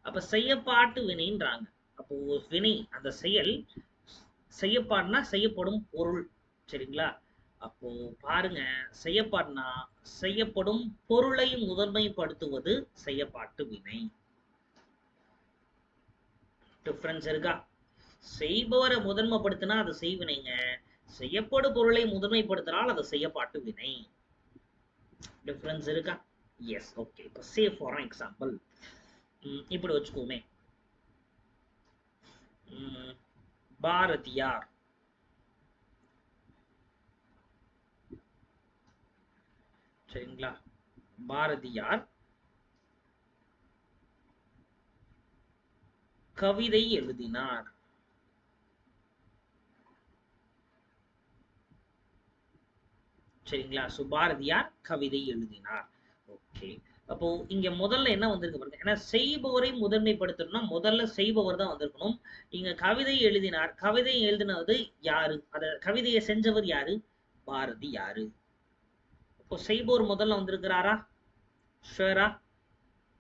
அப்ப செய்யப்பாட்டு வினைன்றாங்க. அப்போ வினை அந்த செயல், செய்யப்பாடுனா செய்யப்படும் பொருள். சரிங்களா? அப்போ பாருங்க, செய்யப்பாடுனா செய்யப்படும் பொருளை முதன்மைப்படுத்துவது செய்யப்பாட்டு வினை. டிஃபரன்ஸ் இருக்கா? செய்பவரை முதன்மைப்படுத்தினா அது செய்வினைங்க, செய்யப்படும் பொருளை முதன்மைப்படுத்தினால் அது செய்யப்பாட்டு வினை. டிஃபரன்ஸ் இருக்கா? எஸ். ஓகே. இப்போ சே ஃபார் எக்ஸாம்பிள் இப்படி வச்சுக்கோமே, பாரதியார். சரிங்களா? பாரதியார் கவிதை எழுதினார். சரிங்களா? சோ பாரதியார் கவிதை எழுதினார். ஓகே. அப்போ இங்க முதல்ல என்ன வந்திருக்கு பாருங்க, ஏன்னா செய்பவரை முதன்மைப்படுத்தணும்னா முதல்ல செய்பவர் தான் வந்திருக்கணும். இங்க கவிதை எழுதினார், கவிதை எழுதினது யாரு? அத கவிதையை செஞ்சவர் யாரு? பாரதியாரு. இப்போ செய்பவர் முதல்ல வந்திருக்கிறாரா? ஷுவரா?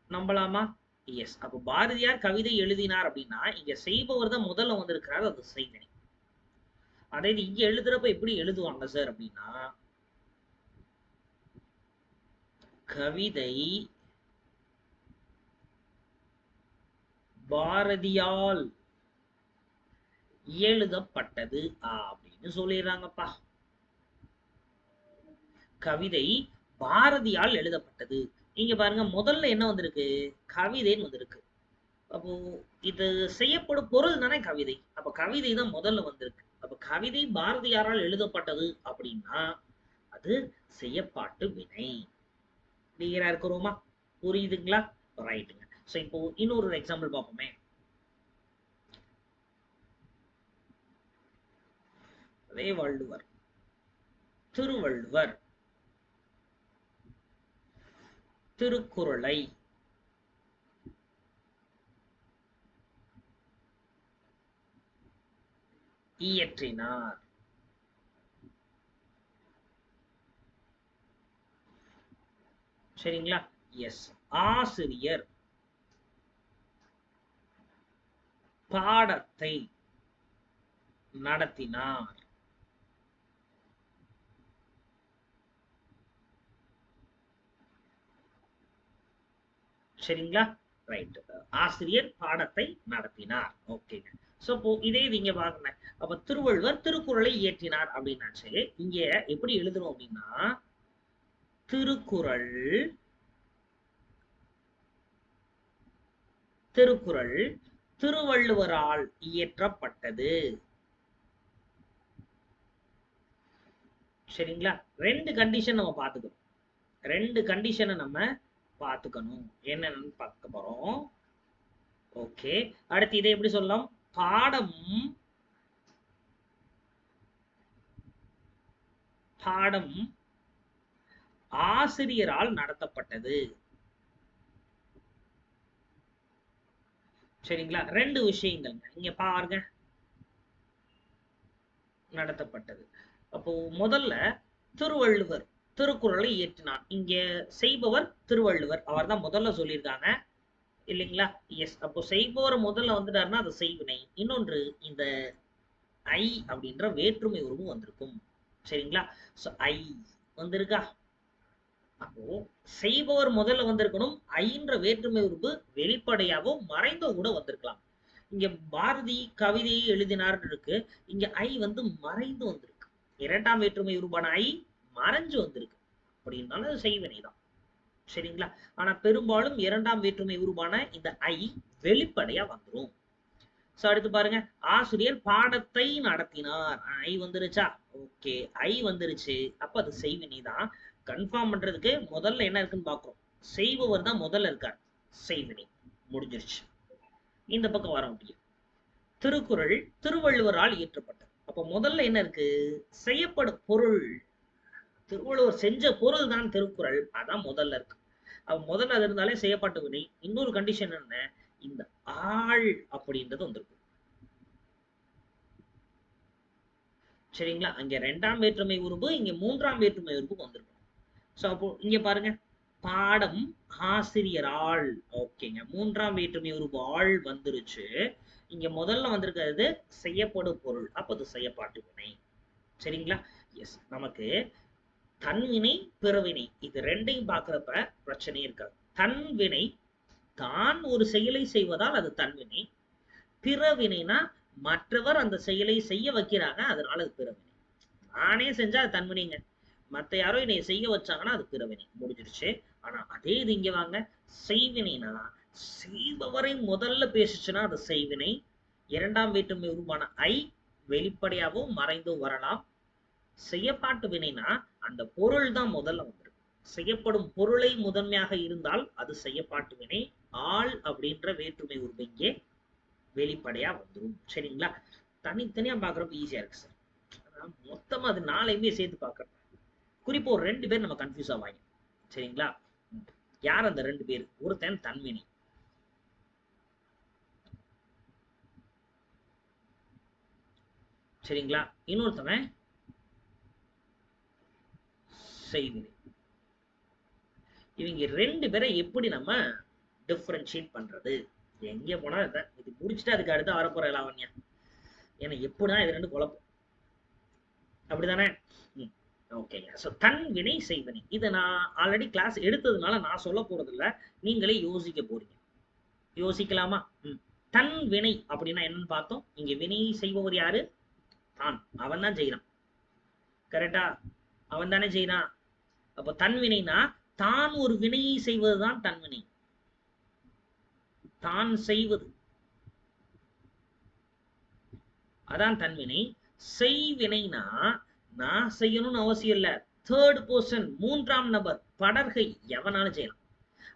நம்பலாமா? எஸ். அப்போ பாரதியார் கவிதை எழுதினார் அப்படின்னா இங்க செய்பவர் தான் முதல்ல வந்திருக்கிறார், அது செய்வினை. அதே இது இங்க எழுதுறப்ப எப்படி எழுதுவாங்க சார் அப்படின்னா, கவிதை பாரதியால் எழுதப்பட்டது அப்படின்னு சொல்லிடுறாங்கப்பா. கவிதை பாரதியால் எழுதப்பட்டது. இங்க பாருங்க, முதல்ல என்ன வந்திருக்கு? கவிதைன்னு வந்திருக்கு. அப்போ இது செய்யப்படும் பொருள் தானே கவிதை. அப்ப கவிதை தான் முதல்ல வந்திருக்கு. அப்ப கவிதை பாரதியாரால் எழுதப்பட்டது அப்படின்னா அது செய்யப்பாட்டு வினை. கிளியரா இருக்கிறோமா? புரியுதுங்களா? ரைட்டுங்க. சோ இப்போ இன்னொரு எக்ஸாம்பிள் பார்ப்போமே. அதே வள்ளுவர், திருவள்ளுவர் திருக்குறளை இயற்றினார். சரிங்களா? எஸ். ஆசிரியர் பாடத்தை நடத்தினார். சரிங்களா? ரைட். ஆசிரியர் பாடத்தை நடத்தினார். ஓகேங்க. சோ இப்போ இதே நீங்க பாருங்க, அப்ப திருவள்ளுவர் திருக்குறளை இயற்றினார் அப்படின்னாச்சு. இங்க எப்படி எழுதணும் அப்படின்னா, திருக்குறள் திருக்குறள் திருவள்ளுவரால் இயற்றப்பட்டது. சரிங்களா? ரெண்டு கண்டிஷன் நம்ம பார்த்துக்கணும். ரெண்டு கண்டிஷனை நம்ம பார்த்துக்கணும். என்னன்னு பார்க்க போறோம். ஓகே. அடுத்து இதை எப்படி சொல்லலாம்? பாடம் பாடம் ஆசிரியரால் நடத்தப்பட்டது. சரிங்களா? ரெண்டு விஷயங்கள் இங்க பாருங்க, நடத்தப்பட்டது. அப்போ முதல்ல திருவள்ளுவர் திருக்குறளை இயற்றினார். இங்க செய்பவர் திருவள்ளுவர், அவர் தான் முதல்ல சொல்லியிருக்காங்க இல்லைங்களா? எஸ். அப்போ செய்பவர் முதல்ல வந்துட்டாருன்னா அது செய்வினை. இன்னொன்று, இந்த ஐ அப்படின்ற வேற்றுமை உருவு வந்திருக்கும். சரிங்களா? சோ ஐ வந்திருக்கா? அப்போ செய்பவர் முதல்ல வந்திருக்கணும். ஐன்ற வேற்றுமை உறுப்பு வெளிப்படையாவோ மறைந்தோ கூட வந்திருக்கலாம். இங்க பாரதி கவிதையை எழுதினார் இருக்கு, இங்க ஐ வந்து மறைந்து வந்திருக்கு. இரண்டாம் வேற்றுமை உருவான ஐ மறைஞ்சு வந்திருக்கு. அப்படின்னாலும் அது செய்வினை தான். சரிங்களா? ஆனா பெரும்பாலும் இரண்டாம் வேற்றுமை உருவான இந்த ஐ வெளிப்படையா வந்துரும். சோ அடுத்து பாருங்க, ஆசிரியர் பாடத்தை நடத்தினார். ஐ வந்துருச்சா? ஓகே, ஐ வந்துருச்சு. அப்ப அது செய்வினை தான். கன்ஃபார்ம் பண்றதுக்கு முதல்ல என்ன இருக்குன்னு பாக்குறோம். செய்பவர் தான் முதல்ல இருக்கார், செய்வினை முடிஞ்சிருச்சு. இந்த பக்கம் வர முடியும். திருக்குறள் திருவள்ளுவரால் இயற்றப்பட்டது. அப்ப முதல்ல என்ன இருக்கு? செய்யப்படும் பொருள். திருவள்ளுவர் செஞ்ச பொருள் தான் திருக்குறள். அதான் முதல்ல இருக்கு. அப்ப முதல்ல அது இருந்தாலே செய்யப்பட்ட வினை. இன்னொரு கண்டிஷன் என்ன? இந்த ஆள் அப்படின்றது வந்திருக்கு. சரிங்களா? அங்க 2ஆம் வேற்றுமை உருபு, இங்க 3ஆம் வேற்றுமை உருபு வந்திருக்கு. சோ அப்போ இங்க பாருங்க, பாடம் ஆசிரியரால். ஓகேங்க, 3ஆம் வேற்றுமை உருபு ஆள் வந்துருச்சு. இங்க முதல்ல வந்திருக்கிறது செய்யப்படும் பொருள். அப்ப அது செய்யப்பாட்டு வினை. சரிங்களா? எஸ். நமக்கு தன்வினை பிறவினை இது ரெண்டையும் பார்க்கிறப்ப பிரச்சனை இருக்காது. தன்வினை தான் ஒரு செயலை செய்வதால் அது தன்வினை. பிறவினைனா மற்றவர் அந்த செயலை செய்ய வைக்கிறாங்க, அதனால அது பிறவினை. நானே செஞ்சா அது தன்வினைங்க, மத்த யாரோ என்னை செய்ய வச்சாங்கன்னா அது பிறவினை, முடிஞ்சிருச்சு. ஆனா அதே இது இங்க வாங்க, செய்வினைனா செய்பவரை முதல்ல பேசுச்சுன்னா அது செய்வினை. 2ஆம் வேற்றுமை உருவான ஐ வெளிப்படையாகவும் மறைந்தும் வரலாம். செய்யப்பாட்டு வினைனா அந்த பொருள் தான் முதல்ல வந்துருக்கு. செய்யப்படும் பொருளை முதன்மையாக இருந்தால் அது செய்யப்பாட்டு வினை. ஆள் அப்படின்ற வேற்றுமை உருவு இங்கே வெளிப்படையா வந்துடும். சரிங்களா? தனித்தனியா பாக்குறப்ப ஈஸியா இருக்கு சார். மொத்தமா அது 4ஐயுமே சேர்த்து பாக்குறேன். குறிப்பா ஒரு 2 பேர் நம்ம கன்ஃபியூஸ் ஆவாங்க. சரிங்களா? யார் அந்த 2 பேர்? ஒருத்தன் தன்வினை. சரிங்களா? இன்னொருத்தவன் செய்வினை. இவங்க 2 பேரை எப்படி நம்ம டிஃபரன்ஷியேட் பண்றது? எங்க போனா இது முடிச்சுட்டு அதுக்கு அடுத்து வரப்போற லாவண்யா. ஏன்னா எப்படிதான் இது 2 குழப்பம். அப்படிதானே? ஓகேங்க. ஸோ தன் வினை செய்வினை. இதை நான் ஆல்ரெடி கிளாஸ் எடுத்ததுனால நான் சொல்ல போறது இல்ல. நீங்களே யோசிக்க போறீங்க. யோசிக்கலாமா? தன் வினை அப்படின்னா என்னன்னு பார்த்தோம். இங்க வினை செய்பவர் யாரு? தான். அவன் தான் செய்யறான். கரெக்டா? அவன் தானே செய்யறான். அப்ப தன் வினைனா தான் ஒரு வினையை செய்வதுதான் தன்வினை. தான் செய்வது அதான் தன்வினை. செய்வினைனா நான் செய்யணும்னு அவசியம் இல்ல, தேர்ட் பர்சன் 3ஆம் நபர் படர்கை எவனாலும் செய்யலாம்.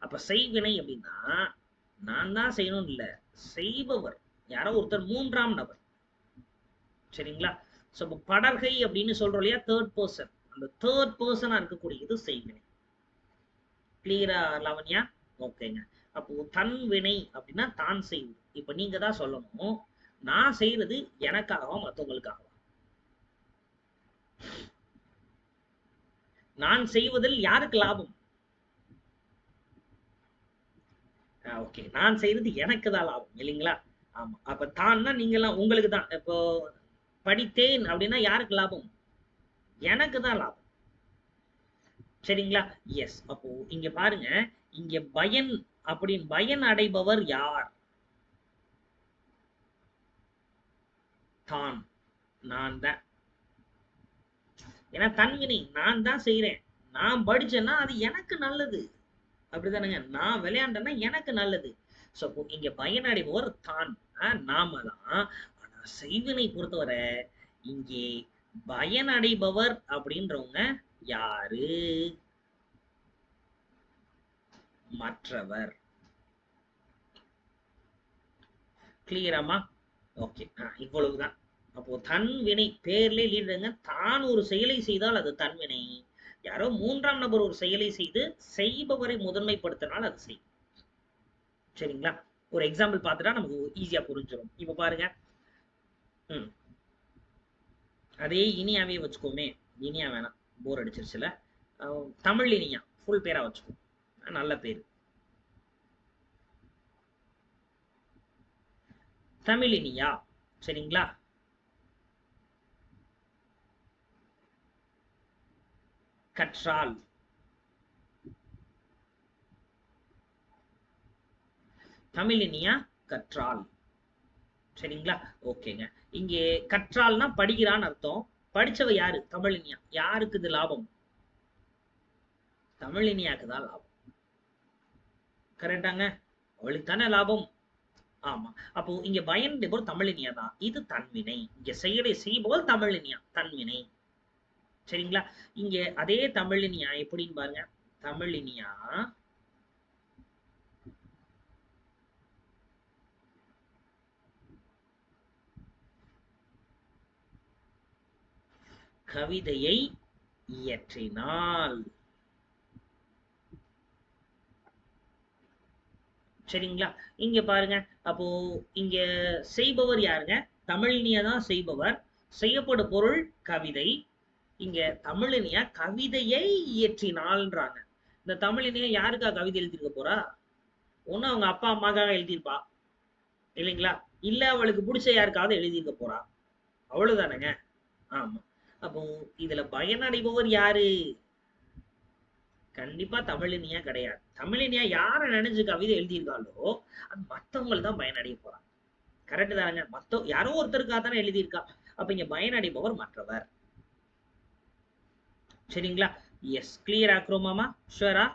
அப்ப செய்வினை அப்படின்னா நான் தான் செய்யணும் இல்ல, செய்பவர் யாரோ ஒருத்தர் 3ஆம் நபர். சரிங்களா? சோ படர்கை அப்படின்னு சொல்றோம் இல்லையா, தேர்ட் பர்சன். அந்த தேர்ட் பர்சனா இருக்கக்கூடியது செய்வினை. கிளியரா லாவண்யா? ஓகேங்க. அப்போ தன் வினை அப்படின்னா தான் செய்வது. இப்ப நீங்க தான் சொல்லணும், நான் செய்யறது எனக்காகவா மற்றவங்களுக்காகவா? நான் செய்வதில் யாருக்கு லாபம்? ஓகே, நான் செய்யறது எனக்கு தான் லாபம் இல்லைங்களா? ஆமா. அப்ப தான்னா நீங்கெல்லாம் உங்களுக்கு தான். இப்போ படித்தேன் அப்படின்னா யாருக்கு லாபம்? எனக்கு தான் லாபம். சரிங்களா? எஸ். அப்போ இங்க பாருங்க, இங்க பயன் அப்படின்னு பயன் அடைபவர் யார்? தான். நான் தான். ஏன்னா தன்வினை நான் தான் செய்யறேன். நான் படிச்சேன்னா அது எனக்கு நல்லது. அப்படிதானுங்க? நான் விளையாண்டேன்னா எனக்கு நல்லது. சோ இங்க பயனடைபவர் தான், நாம தான். ஆனா செய்வினை பொறுத்தவரை இங்கே பயனடைபவர் அப்படின்றவங்க யாரு? மற்றவர். கிளியராமா? ஓகே, இவ்வளவுதான். அப்போ தன் வினை பேர்லே லீடுங்க. தான் ஒரு செயலை செய்தால் அது தன்வினை. யாரோ 3ஆம் நபர் ஒரு செயலை செய்து செய்பவரை முதன்மைப்படுத்தினால் அது செய். சரிங்களா? ஒரு எக்ஸாம்பிள் பார்த்துட்டா நமக்கு ஈஸியா புரிஞ்சிடும். இப்ப பாருங்க, அதே இனியாவே வச்சுக்கோமே. இனியா வேணாம், போர் அடிச்சிருச்சுல. தமிழ் இனியா ஃபுல் பேரா வச்சுக்கோ, நல்ல பேரு. தமிழ் இனியா. சரிங்களா? கற்றால். தமிழினியா கற்றால். சரிங்களா? ஓகேங்க. இங்கே கற்றால்னா படிக்கிறான்னு அர்த்தம். படிச்சவ யாரு? தமிழினியா. யாருக்கு இது லாபம்? தமிழினியாக்கு தான் லாபம். கரெக்டாங்க? அவளுக்கு தானே லாபம். ஆமா. அப்போ இங்க பயன்படுபவர் தமிழினியா தான். இது தன்வினை. இங்க செயலை செய்பவர் தமிழினியா, தன்வினை. சரிங்களா? இங்க அதே தமிழினியா எப்படின்னு பாருங்க. தமிழினியா கவிதையை இயற்றினால். சரிங்களா? இங்க பாருங்க. அப்போ இங்க செய்பவர் யாருங்க? தமிழினியா தான் செய்பவர். செய்யப்படும் பொருள் கவிதை. இங்க தமிழினியா கவிதையை இயற்றினாள்ன்றாங்க. இந்த தமிழினியா யாருக்கா கவிதை எழுதியிருக்க போறா? ஒண்ணு அவங்க அப்பா அம்மாக்காக எழுதியிருப்பா இல்லைங்களா? இல்ல அவளுக்கு பிடிச்ச யாருக்காவது எழுதியிருக்க போறா. அவ்வளவுதானேங்க. ஆமா. அப்போ இதுல பயனடைபவர் யாரு? கண்டிப்பா தமிழினியா கிடையாது. தமிழினியா யார நினைச்சு கவிதை எழுதியிருக்காளோ அது மத்தவங்கள் தான் பயனடைய போறாங்க. கரெக்ட் தானங்க? யாரோ ஒருத்தருக்காக தானே எழுதியிருக்கா. அப்ப இங்க பயனடைபவர் மற்றவர். சரிங்களா? S, clear ஆக்குறோமாமா? ஷுவரா?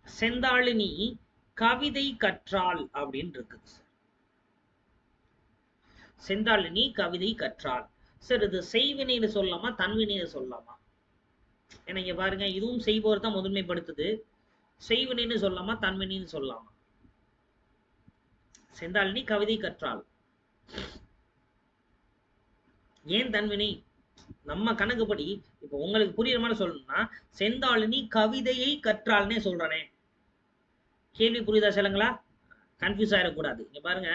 செந்தாளினி கவிதை கற்றாள் அப்படின்னு இருக்கு. செந்தாளினி கவிதை கற்றாள். சார் இது செய்வினைன்னு சொல்லலாமா தன்வினைன்னு சொல்லலாமா? ஏன்னா இங்க பாருங்க, இதுவும் செய்பவர் தான் முதன்மைப்படுத்துது. செய்வினைன்னு சொல்லலாமா தன்வினைன்னு சொல்லலாமா? செந்தாளினி கவிதை கற்றாள். ஏன் தன்வினை? நம்ம கணக்குப்படி இப்ப உங்களுக்கு புரியுற மாதிரி சொல்லணும்னா செந்தாளினி கவிதையை கற்றாள்னே சொல்றனே. கேள்வி புரியுதா சொல்லுங்களா? கன்ஃபியூஸ் ஆயிடக்கூடாது. இங்க பாருங்க,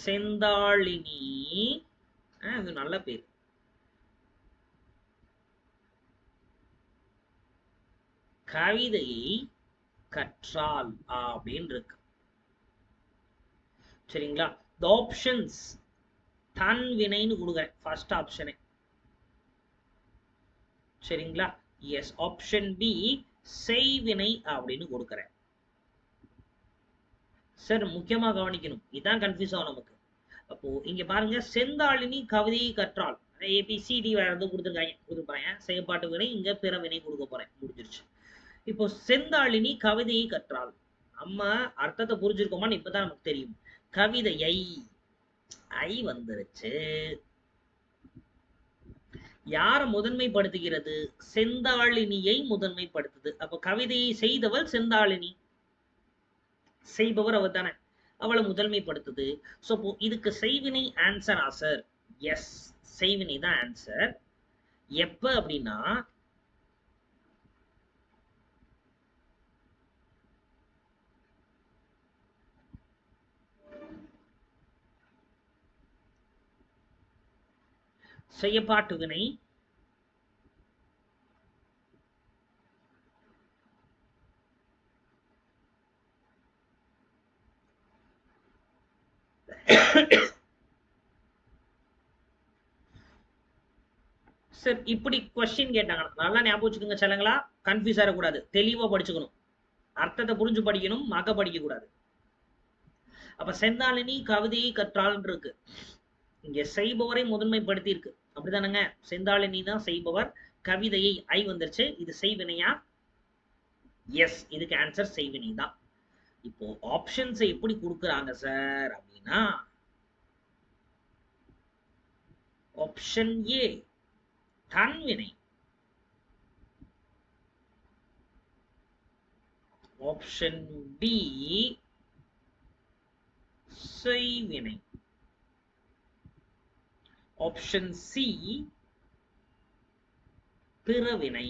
செந்தாளினி இது நல்ல பேர். கவிதையை கற்றால் அப்படின்னு இருக்கு. சரிங்களா? த ஆப்ஷன்ஸ் தன்வினைன்னு கொடுக்குறேன் ஃபர்ஸ்ட் ஆப்ஷனே. சரிங்களா? எஸ், ஆப்ஷன் பி செய்வினை அப்படின்னு கொடுக்குறேன். சார் முக்கியமா கவனிக்கணும், இதான் கன்ஃபியூஸ் ஆகும் நமக்கு. அப்போ இங்க பாருங்க, செந்தாளினி கவிதையை கற்றால் ஏபிசிடி வேற எதுவும் கொடுத்துருப்பாங்க. செயற்பாட்டு வினை, இங்க பிற வினை கொடுக்க போறேன். முடிஞ்சிருச்சு. இப்போ செந்தாளினி கவிதையை கற்றால் நம்ம அர்த்தத்தை புரிஞ்சிருக்கோமான்னு இப்பதான் நமக்கு தெரியும். கவிதையை ஐ வந்துருச்சு. யார முதன்மைப்படுத்துகிறது? செந்தாளினியை முதன்மைப்படுத்துது. அப்ப கவிதையை செய்தவள் செந்தாளினி, செய்பவர் அவர் தானே, அவளை முதன்மைப்படுத்துது. சோ இதுக்கு செய்வினை ஆன்சர் சார்? எஸ், செய்வினை தான் ஆன்சர். எப்ப அப்படின்னா செய்யப்பாட்டு வினை சார் இப்படி கொஸ்டின் கேட்டாங்க, நல்லா ஞாபகம் வச்சுக்கோங்க சொல்லுங்களா? கன்ஃபியூஸ் ஆகக்கூடாது, தெளிவா படிச்சுக்கணும், அர்த்தத்தை புரிஞ்சு படிக்கணும், மக படிக்க கூடாது. அப்ப செந்தாளினி கவிதையை கற்றாள் இருக்கு. இங்க செய்பவரை முதன்மைப்படுத்தி இருக்கு, அப்படிதானங்க? செந்தாளினி தான் செய்பவர், கவிதையை ஐ வந்துருச்சு. இது செய்வினையா? எஸ், இதுக்கு ஆன்சர் செய்வினை தான். இப்போ ஆப்ஷன்ஸ் எப்படி கொடுக்குறாங்க சார் அப்படின்னா, ஆப்ஷன் ஏ தன்வினை, ஆப்ஷன் பி செய்வினை, ஆப்ஷன் சி பிறவினை,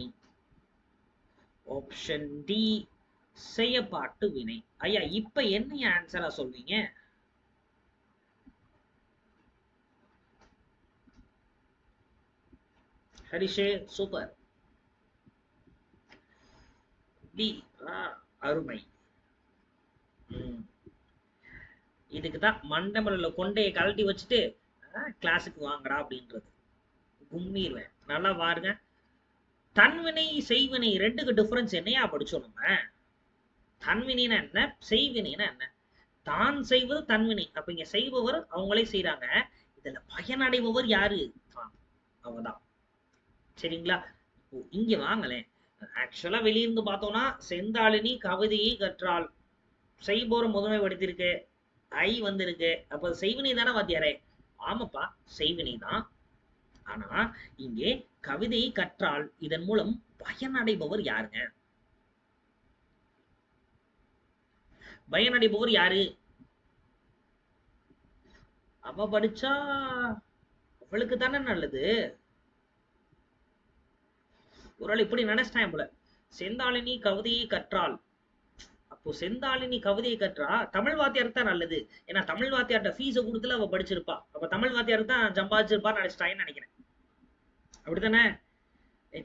ஆப்ஷன் டி செய்யப்பாட்டு வினை. ஐயா இப்ப என்ன ஆன்சரா சொல்வீங்க? ஹரிஷே சூப்பர். டி, அருமை. இதுக்குதான் மண்டபம்ல கொண்டைய கழட்டி வச்சுட்டு கிளாஸுக்கு வாங்கடா அப்படின்றது. கும்மிடுவேன். நல்லா பாருங்க, தன்வினை செய்வினை ரெண்டுக்கு டிஃபரன்ஸ் என்னையா படிச்சோம் நம்ம? தன்வினைனா என்ன, செய்வினைனா என்ன? தான் செய்வது தன்வினை. அப்ப இங்க செய்பவர் அவங்களே செய்யறாங்க, இதுல பயனடைபவர் யாரு? தான், அவதான். சரிங்களா? இங்க வாங்கலேன், ஆக்சுவலா வெளியிருந்து பார்த்தோம்னா செந்தாளினி கவிதையை கற்றாள் செய்போற முதன்மை படுத்திருக்கு ஐ வந்திருக்கு அப்ப செய்வினை தானே வாத்தியாரே ஆமாப்பா செய்வினை தான் ஆனா இங்கே கவிதையை கற்றால் இதன் மூலம் பயனடைபவர் யாருங்க பயனடைபவர் யாரு அவ படிச்சா அவளுக்கு தானே நல்லது ஒரு ஆள் இப்படி நினைச்சிட்டான் போல செந்தாளினி கவிதையை கற்றால் அப்போ செந்தாளினி கவிதையை கற்றா தமிழ் வாத்தியாருக்கு தான் நல்லது ஏன்னா தமிழ் வாத்தியார்ட்ட ஃபீஸை கொடுத்துல அவ படிச்சிருப்பா அப்ப தமிழ் வாத்தியாருக்கு தான் சம்பாதிச்சிருப்பான்னு நினைச்சிட்டான்னு நினைக்கிறேன் அப்படித்தானே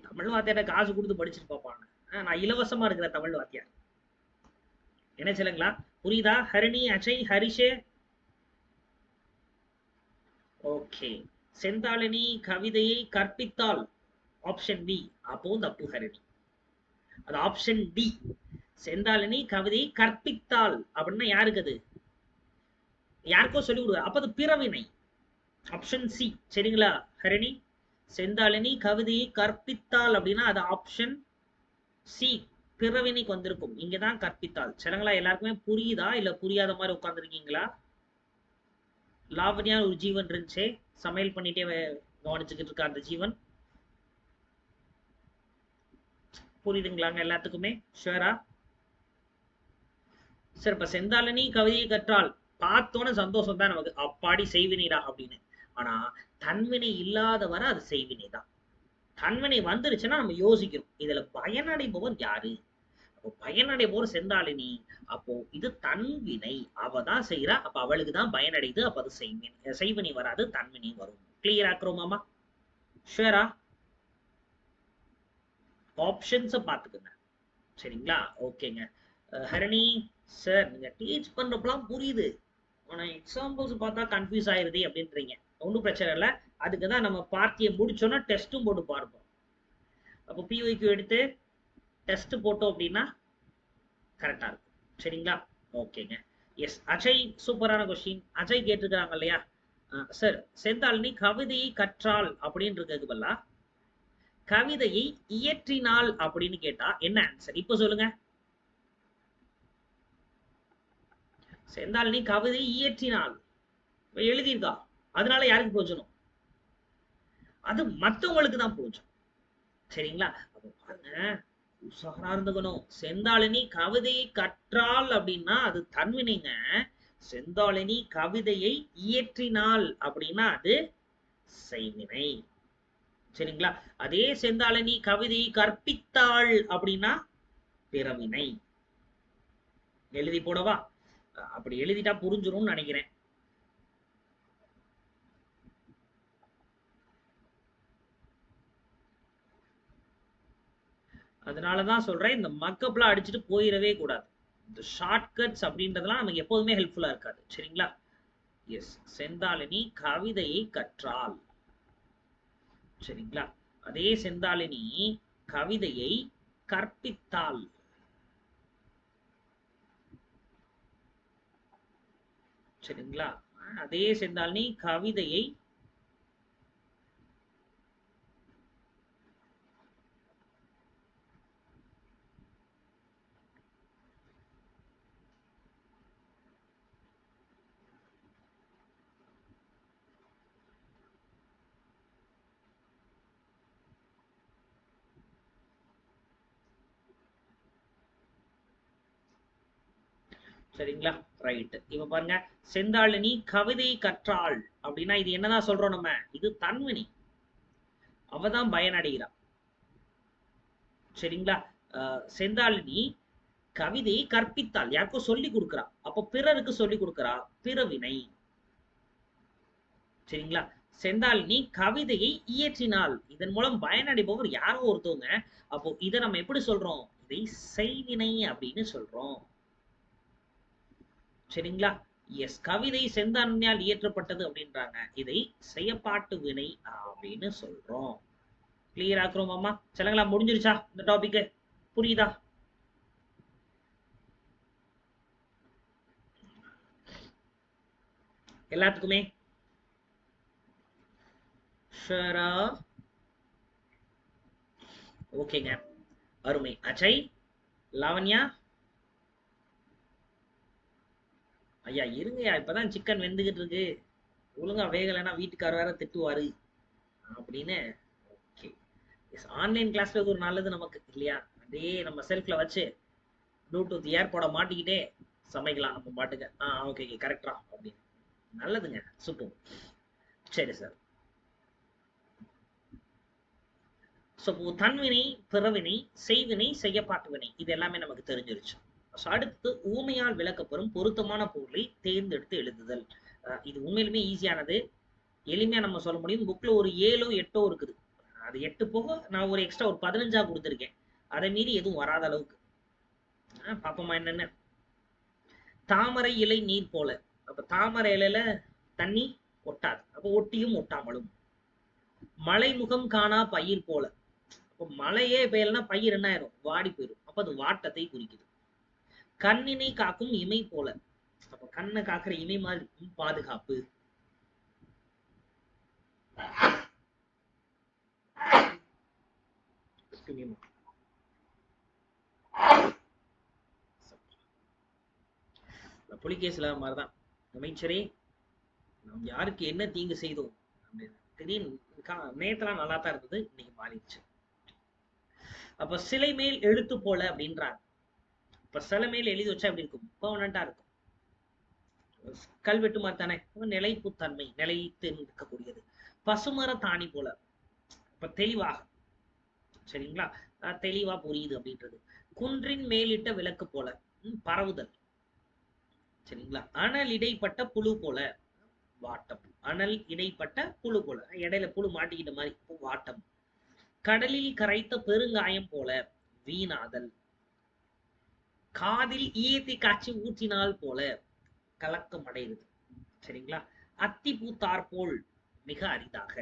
தமிழ் வாத்தியார்ட்ட காசு கொடுத்து படிச்சிருப்பாப்பான்னு நான் இலவசமா இருக்கிற தமிழ் வாத்தியார் என்ன சொல்லுங்களா புரியுதா ஹரிணி அஜய் ஹரிஷே ஓகே செந்தாளினி கவிதையை கற்பித்தால் ஆப்ஷன் பி அப்போ தப்பு ஹரிணி அது ஆப்ஷன் டி செந்தாளினி கவிதையை கற்பித்தால் அப்படின்னா யாருக்கு அது யாருக்கோ சொல்லி கொடுக்குற அப்ப அது பிறவினை ஆப்ஷன் சி சரிங்களா ஹரிணி செந்தாளினி கவிதையை கற்பித்தால் அப்படின்னா அது ஆப்ஷன் சி பிறவினைக்கு வந்திருக்கும் இங்கதான் கற்பித்தால் சரிங்களா எல்லாருக்குமே புரியுதா இல்ல புரியாத மாதிரி உட்கார்ந்துருக்கீங்களா லாவண்யா ஒரு ஜீவன் இருந்துச்சே சமையல் பண்ணிட்டே கவனிச்சுக்கிட்டு இருக்கா அந்த ஜீவன் புரியுதுங்களாங்க எல்லாத்துக்குமே ஷுவரா சரி இப்ப செந்தாளினி கவிதையை கற்றால் பார்த்தோன்னு சந்தோஷம் தான் நமக்கு அப்பாடி செய்வினைடா அப்படின்னு ஆனா தன்வினை இல்லாத வரை அது செய்வினை தான் தன்வினை வந்துருச்சுன்னா நம்ம யோசிக்கிறோம் இதுல பயனடைபவர் யாரு பயனடைபவர் செந்தாளினி அப்போ இது தன்வினை அவ தான் செய்யறா அப்ப அவளுக்கு தான் பயனடைது அப்ப அது செய்வினை வராது தன்வினை வரும் கிளியர் ஆக்குறோமாமா ஷுவரா ஆப்ஷன்ஸை பார்த்துக்குங்க சரிங்களா ஓகேங்க ஹரணி சார் நீங்க டீச் பண்றப்பெல்லாம் புரியுது ஆனா எக்ஸாம்பிள்ஸ் பார்த்தா கன்ஃபியூஸ் ஆயிருது அப்படின்றீங்க ஒன்றும் பிரச்சனை இல்லை அதுக்கு தான் நம்ம பார்ட்டியை முடிச்சோன்னா டெஸ்ட்டும் போட்டு பார்ப்போம் அப்போ பிஒய்க்கு எடுத்து டெஸ்ட் போட்டோம் அப்படின்னா கரெக்டா இருக்கும் சரிங்களா ஓகேங்க எஸ் அஜய் சூப்பரான கொஸ்டின் அஜய் கேட்டிருக்காங்க இல்லையா சார் செந்தாளினி கவிதையை கற்றால் அப்படின்னு இருக்கிறதுக்கு பதிலா கவிதையை இயற்றினாள் அப்படின்னு கேட்டா என்ன ஆன்சர் இப்ப சொல்லுங்க செந்தாளினி கவிதையை இயற்றினாள் எழுதியிருக்கா அதனால யாருக்கு போச்சணும் அது மத்தவங்களுக்கு தான் போச்சோம் சரிங்களா பாருங்க உஷாரா இருந்துக்கணும் செந்தாளினி கவிதையை கற்றாள் அப்படின்னா அது தன்வினைங்க செந்தாளினி கவிதையை இயற்றினாள் அப்படின்னா அது செய்வினை சரிங்களா அதே செந்தாளினி கவிதையை கற்பித்தாள் அப்படின்னா பிறவினை எழுதி போடவா அப்படி எழுதிட்டா புரிஞ்சிரும்னு நினைக்கிறேன் அதனாலதான் சொல்றேன் இந்த மக்கப்லாம் அடிச்சுட்டு போயிடவே கூடாது இந்த ஷார்ட்கட்ஸ் அப்படின்றதெல்லாம் நமக்கு எப்போதுமே ஹெல்ப்ஃபுல்லா இருக்காது சரிங்களா எஸ் செந்தாளினி கவிதையை கற்றாள் சரிங்களா அதே செந்தாளினி கவிதையை கற்பித்தாள் சரிங்களா அதே செந்தாளினி கவிதையை சரிங்களா ரைட் இப்ப பாருங்க செந்தாளினி கவிதை கற்றாள் அப்படின்னா இது என்னதான் சொல்றோம் நம்ம இது தன்வினை அவதான் பயனடைகிறா சரிங்களா செந்தாளினி கவிதையை கற்பித்தாள் யாருக்கும் சொல்லி கொடுக்கிறா அப்ப பிறருக்கு சொல்லி கொடுக்கிறா பிறவினை சரிங்களா செந்தாளினி கவிதையை இயற்றினாள் இதன் மூலம் பயனடைபவர் யாரோ ஒருத்தவங்க அப்போ இதை நம்ம எப்படி சொல்றோம் இதை செய்வினை அப்படின்னு சொல்றோம் சரிங்களா எஸ் கவிதை செந்தாளினியால் இயற்றப்பட்டது அப்படின்றாங்க இதை செயப்பாட்டு வினை அப்படின்னு சொல்றோம் கிளியர் ஆக்குறோமாமா சரிங்களா முடிஞ்சிருச்சா இந்த டாபிக் புரியுதா எல்லாத்துக்குமே ஓகேங்க அருமை. அஜய், லாவண்யா, ஐயா இருங்கய்யா, இப்பதான் சிக்கன் வெந்துகிட்டு இருக்கு, ஒழுங்கா வேகலைன்னா வீட்டுக்காரர் வேற திட்டுவாரு அப்படின்னு. ஓகே, ஆன்லைன் கிளாஸ்ல ஒரு நல்லது நமக்கு இல்லையா, அப்படியே நம்ம செல்ஃப்ல வச்சு ப்ளூடூத் ஏர்போட மாட்டிக்கிட்டே சமைக்கலாம் நம்ம பாட்டுக்கு. ஓகே கரெக்டா அப்படின்னு. நல்லதுங்க, சூப்பர். சரி சார். ஸோ தன்வினை, பிறவினை, செய்வினை, செய்யப்பாட்டு வினை, இது எல்லாமே நமக்கு தெரிஞ்சிருச்சு. ஸோ அடுத்து ஊமையால் விளக்கப்பெறும் பொருத்தமான பொருளை தேர்ந்தெடுத்து எழுதுதல். இது உண்மையிலுமே ஈஸியானது, எளிமையா நம்ம சொல்ல முடியும். புக்ல ஒரு 7ஓ 8ஓ இருக்குது, அது 8 போக நான் ஒரு எக்ஸ்ட்ரா ஒரு 15 கொடுத்துருக்கேன், அதை மீறி எதுவும் வராத அளவுக்கு. பாப்போமா என்னன்னு. தாமரை இலை நீர் போல, அப்ப தாமரை இலையில தண்ணி ஒட்டாது, அப்ப ஒட்டியும் ஒட்டாமலும். மலைமுகம் காணா பயிர் போல, அப்ப மழையே பெய்யலன்னா பயிர் என்ன ஆயிரும், வாடி போயிடும், அப்ப அது வாட்டத்தை குறிக்குது. கண்ணினை காக்கும் இமை போல, அப்ப கண்ணை காக்குற இமை மாதிரி பாதுகாப்பு. புலிகேசில மாதிரிதான், அமைச்சரே நாம் யாருக்கு என்ன தீங்கு செய்தோம் அப்படின்னு. திடீர்னு நேத்தெல்லாம் நல்லா தான் இருந்தது, இன்னைக்கு மாறிடுச்சு. அப்ப சிலை மேல் எழுத்து போல அப்படின்றாங்க. இப்ப சிலை மேல் எழுதி வச்சா எப்படி இருக்கும், பெர்மனண்டா இருக்கும். கல்வெட்டு மாதிரி தானே, நிலைப்பு தன்மை, நிலைத்து இருக்கக்கூடியது. பசுமர தாணி போல, இப்ப தெளிவாக, சரிங்களா, தெளிவா புரியுது அப்படின்றது. குன்றின் மேலிட்ட விளக்கு போல, பரவுதல், சரிங்களா. அனல் இடைப்பட்ட புழு போல, வாட்டம். அனல் இடைப்பட்ட புழு போல, இடையில புழு மாட்டிக்கிட்ட மாதிரி, வாட்டம். கடலில் கரைத்த பெருங்காயம் போல, வீணாதல். காதில் ஈயத்தை காய்ச்சி ஊற்றினால் போல, கலக்கம் அடைகிறது, சரிங்களா. அத்தி பூத்தார் போல், மிக அரிதாக.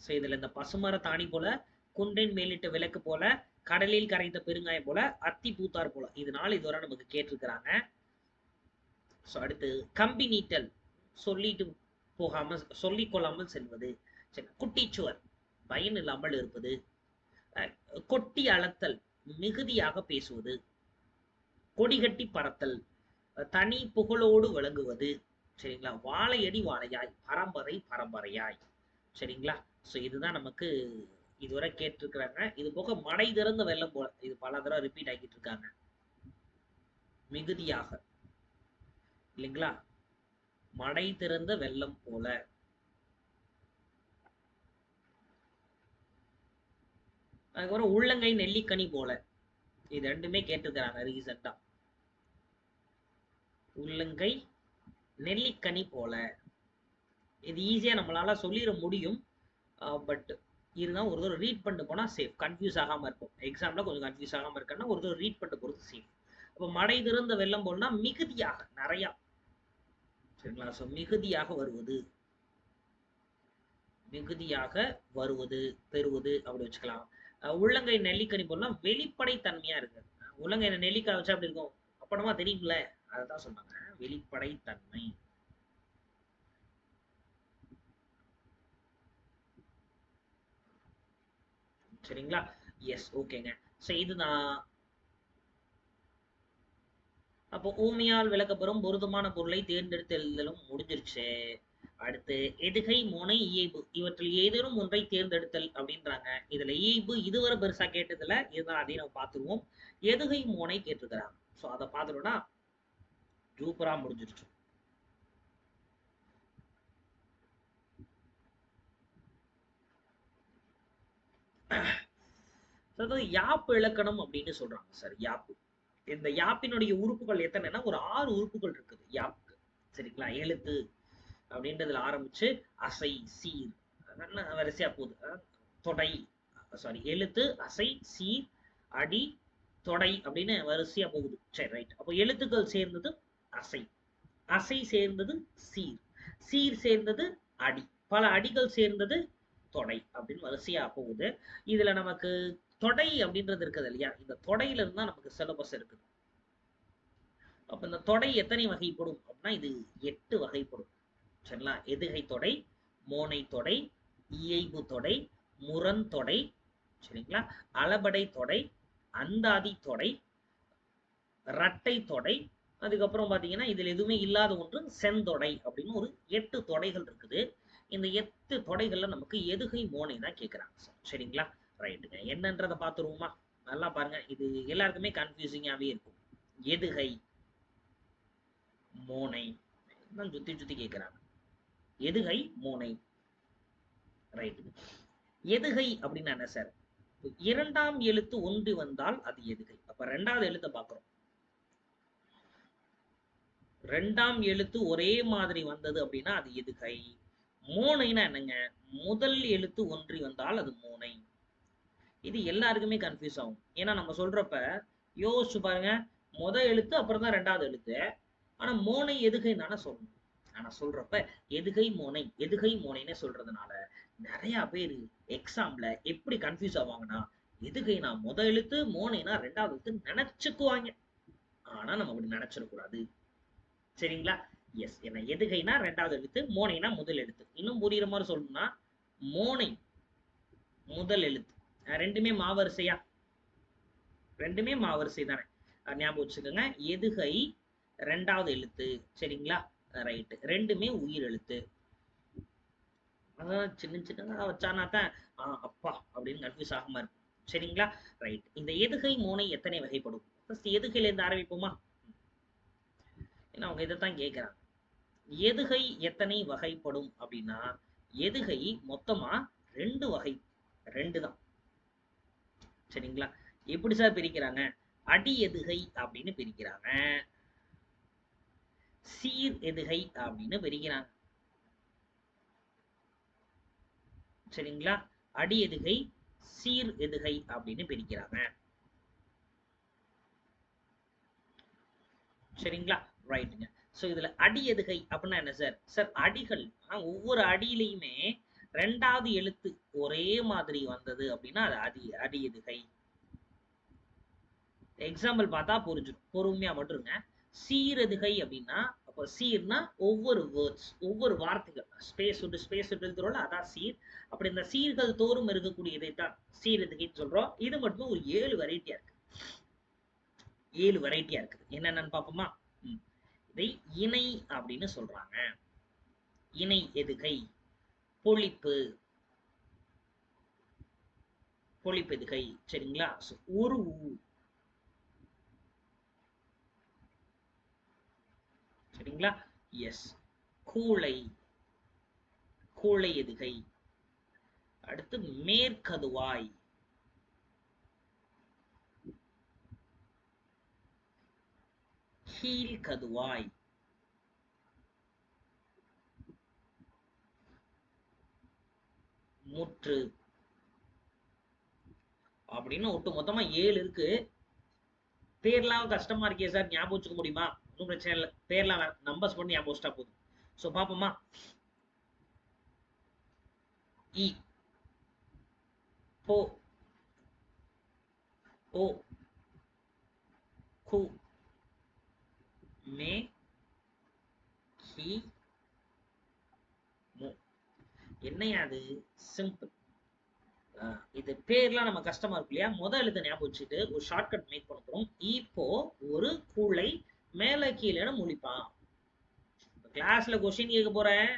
சோ இதுல இந்த பசுமர தாணி போல, குன்றின் மேலிட்ட விளக்கு போல, கடலில் கரைத்த பெருங்காயம் போல, அத்தி பூத்தார் போல, இதனால இதுவரை நமக்கு கேட்டிருக்கிறாங்க. சோ அடுத்து கம்பி நீட்டல், சொல்லிட்டு போகாம சொல்லிக் கொள்ளாமல் செல்வது. குட்டிச்சுவர், பயன் இல்லாமல் இருப்பது. கொட்டி அளத்தல், மிகுதியாக பேசுவது. கொடிகட்டி பறத்தல், தனி புகழோடு விளங்குவது, சரிங்களா. வாழையடி வாழையாய், பரம்பரை பரம்பரையாய், சரிங்களா. சோ இதுதான் நமக்கு இதுவரை கேட்டிருக்கிறாங்க. இது போக மடை திறந்த வெள்ளம் போல, இது பல தடவை ரிப்பீட் ஆகிட்டு இருக்காங்க. மிகுதியாக, இல்லைங்களா, மடை திறந்த வெள்ளம் போல. அதுக்கப்புறம் உள்ளங்கை நெல்லிக்கனி போல, இது ரெண்டுமே கேட்டிருக்கிறாங்க ரீசெண்டா. உள்ளங்கை நெல்லிக்கனி போல, இது ஈஸியா நம்மளால சொல்லிட முடியும். பட் இருந்தால் ஒரு தடவை ரீட் பண்ணிட்டு போனா சேஃப், கன்ஃபியூஸ் ஆகாம இருக்கும். எக்ஸாம்ல கொஞ்சம் கன்ஃபியூஸ் ஆகாம இருக்கன்னா ஒரு தடவை ரீட் பண்ணிட்டு போறது சேஃப். அப்ப மடை திறந்த வெள்ளம் போலனா மிகுதியாக, நிறைய, சரிங்களா. சோ மிகுதியாக வருவது, மிகுதியாக வருவது, பெறுவது அப்படி வச்சுக்கலாம். உள்ளங்கை நெல்லிக்கனி போலனா வெளிப்படை தன்மையா இருக்கு. உள்ளங்கை நெல்லிக்காய் வச்சா அப்படி இருக்கும், அப்படமா தெரியும்ல, அதான் சொன்னாங்க, வெளிப்படை தன்மை. சரிங்களா. எஸ், ஓகேங்க. சோ இதுதான். அப்போ ஊமையால் விளக்கப்பெறும் பொருத்தமான பொருளை தேர்ந்தெடுத்து எழுதலும் முடிஞ்சிருச்சு. அடுத்து எதுகை, மோனை, இயைபு, இவற்றில் ஏதேனும் ஒன்றை தேர்ந்தெடுத்தல் அப்படின்றாங்க. இதுல இயைபு இதுவரை பெருசா கேட்டதுல, இதுதான், அதையும் நம்ம பார்த்துருவோம். எதுகை மோனை கேட்டிருக்கிறாங்க. சோ அதை பார்த்துட்டோம்னா சூப்பரா முடிஞ்சிருச்சு. யாப்பு இலக்கணம் அப்படின்னு சொல்றாங்க சார். யாப்பு, இந்த யாப்பினுடைய உறுப்புகள் எத்தனைன்னா ஒரு 6 உறுப்புகள் இருக்குது யாப்புக்கு, சரிங்களா. எழுத்து அப்படின்றதுல ஆரம்பிச்சு அசை, சீர், வரிசையா போகுது. தொடை, சாரி, எழுத்து, அசை, சீர், அடி, தொடை அப்படின்னு வரிசையா போகுது. சரி, ரைட். அப்போ எழுத்துக்கள் சேர்ந்தது அசை, அசை சேர்ந்தது சீர், சீர் சேர்ந்தது அடி, பல அடிகள் சேர்ந்தது தொடை அப்படின்னு வரிசையா போகுது. இதுல நமக்கு தொடை அப்படின்றது இருக்குது இல்லையா, இந்த தொடையில இருந்தா நமக்கு சிலபஸ் இருக்குது. அப்ப இந்த தொடை எத்தனை வகைப்படும் அப்படின்னா இது 8 வகைப்படும், சரிங்களா. எதுகை தொடை, மோனை தொடை, இயைபு தொடை, முரண் தொடை, சரிங்களா, அளபடை தொடை, அந்தாதி தொடை, இரட்டை தொடை, அதுக்கப்புறம் பாத்தீங்கன்னா இதுல எதுவுமே இல்லாத ஒன்று செந்தொடை அப்படின்னு ஒரு 8 தொடைகள் இருக்குது. இந்த 8 தொடைகள்ல நமக்கு எதுகை மோனை தான் கேட்கிறாங்க. சரிங்களா? ரைட்டுங்க. என்னன்றதை பார்த்துருவோமா? நல்லா பாருங்க, இது எல்லாருக்குமே கன்ஃபியூசிங்காவே இருக்கும். எதுகை மோனை தான் சுத்தி சுத்தி கேட்கிறாங்க. எதுகை மோனை. ரைட்டு. எதுகை அப்படின்னா என்ன சார்? இரண்டாம் எழுத்து ஒன்றி வந்தால் அது எதுகை. அப்ப ரெண்டாவது எழுத்தை பார்க்கிறோம். ரெண்டாம் எழுத்து ஒரே மாதிரி வந்தது அப்படின்னா அது எதுகை. மோனைனா என்னங்க? முதல் எழுத்து ஒன்றி வந்தால் அது மோனை. இது எல்லாருக்குமே கன்ஃபியூஸ் ஆகும். ஏன்னா நம்ம சொல்றப்ப யோசிச்சு பாருங்க, முதல் எழுத்து அப்புறம் தான் ரெண்டாவது எழுத்து. ஆனா மோனை எதுகை நானே சொல்லணும். ஆனா சொல்றப்ப எதுகை மோனை எதுகை மோனைன்னு சொல்றதுனால நிறைய பேர் எக்ஸாம்ல எப்படி கன்ஃபியூஸ் ஆவாங்கன்னா, எதுகைனா முதல் எழுத்து, மோனைனா ரெண்டாவது எழுத்து நினைச்சுக்குவாங்க. ஆனா நம்ம அப்படி நினைச்சிடக்கூடாது. சரிங்களா? எஸ். என்ன எதுகைனா ரெண்டாவது எழுத்து, மோனைனா முதல் எழுத்து. இன்னும் புரியுற மாதிரி சொல்லணும்னா, மோனை முதல் எழுத்து, ரெண்டுமே மாவரிசையா? ரெண்டுமே மாவரிசை தானே. ஞாபகம் வச்சுக்கோங்க. எதுகை ரெண்டாவது எழுத்து. சரிங்களா? ரைட்டு. ரெண்டுமே உயிர் எழுத்து. சின்ன சின்னதா வச்சானா தான் அப்பா அப்படின்னு கன்ஃபியூஸ் ஆகாம இருக்கும். சரிங்களா? ரைட். இந்த எதுகை மோனை எத்தனை வகைப்படும்? ஃபர்ஸ்ட் எதுகையில இருந்து ஆரம்பிப்போமா? ஏன்னா அவங்க இதைத்தான் கேட்கிறாங்க. எதுகை எத்தனை வகைப்படும் அப்படின்னா, எதுகை மொத்தமா 2 வகை. 2 தான். சரிங்களா? எப்படி சார் பிரிக்கிறாங்க? அடி எதுகை அப்படின்னு பிரிக்கிறாங்க, சீர் எதுகை அப்படின்னு பிரிக்கிறாங்க. சரிங்களா? அடி எதுகை, சீர் எதுகை அப்படின்னு பிரிக்கிறாங்க. சரிங்களா? ரைட்டுங்க. சோ இதுல அடி எதுகை அப்படின்னா என்ன சார்? சார் அடிகள் ஒவ்வொரு அடியிலையுமே ரெண்டாவது எழுத்து ஒரே மாதிரி வந்தது அப்படின்னா அது அடி எதுகை. எக்ஸாம்பிள் பார்த்தா புரிஞ்சிடும். பொறுமையா மட்டும். சீரெதுகை அப்படின்னா, அப்ப சீர்னா ஒவ்வொரு வேர்ட்ஸ், ஒவ்வொரு வார்த்தைகள் ஸ்பேஸ் விட்டு ஸ்பேஸ் விட்டு எழுதுறோம்ல, அதான் சீர். அப்படி இந்த சீர்கள் தோறும் இருக்கக்கூடியதை தான் சீரெதுகைன்னு சொல்றோம். இது மட்டும் ஒரு 7 வெரைட்டியா இருக்கு. 7 வெரைட்டியா இருக்குது. என்னென்னு பார்ப்போமா? இதை இணை அப்படின்னு சொல்றாங்க. இணை எதுகை, பொழிப்பு, பொழிப்பு எதுகை. சரிங்களா? ஒரு சரிங்களா? எஸ். கூளை, கூளை எதுகை. அடுத்து மேற்கதுவாய், கீழ்கதுவாய், முற்று அப்படின்னு ஒட்டு மொத்தமா 7 இருக்கு. பேர்லாம் கஷ்டமா இருக்கே சார், ஞாபகம் வச்சுக்க முடியுமா? ஒன்றும் பிரச்சனை இல்லை. பேர்லாம் நம்பர்ஸ் பண்ணி ஞாபகம் வச்சுட்டா போதும். ஸோ பார்ப்போமா? இ, போ, ஓ, கு, மே, கி, மு. என்னையா அது? சிம்பிள். இது பேர்லாம் நம்ம கஷ்டமா இருக்கு இல்லையா? முதல் எழுத்து ஞாபகம் வச்சுட்டு ஒரு ஷார்ட்கட் மேக் பண்ண போறோம். இப்போ ஒரு கூளை மேல கீழேன்னு முழிப்பான். கிளாஸ்ல கொஸ்டின் கேட்க போறேன்,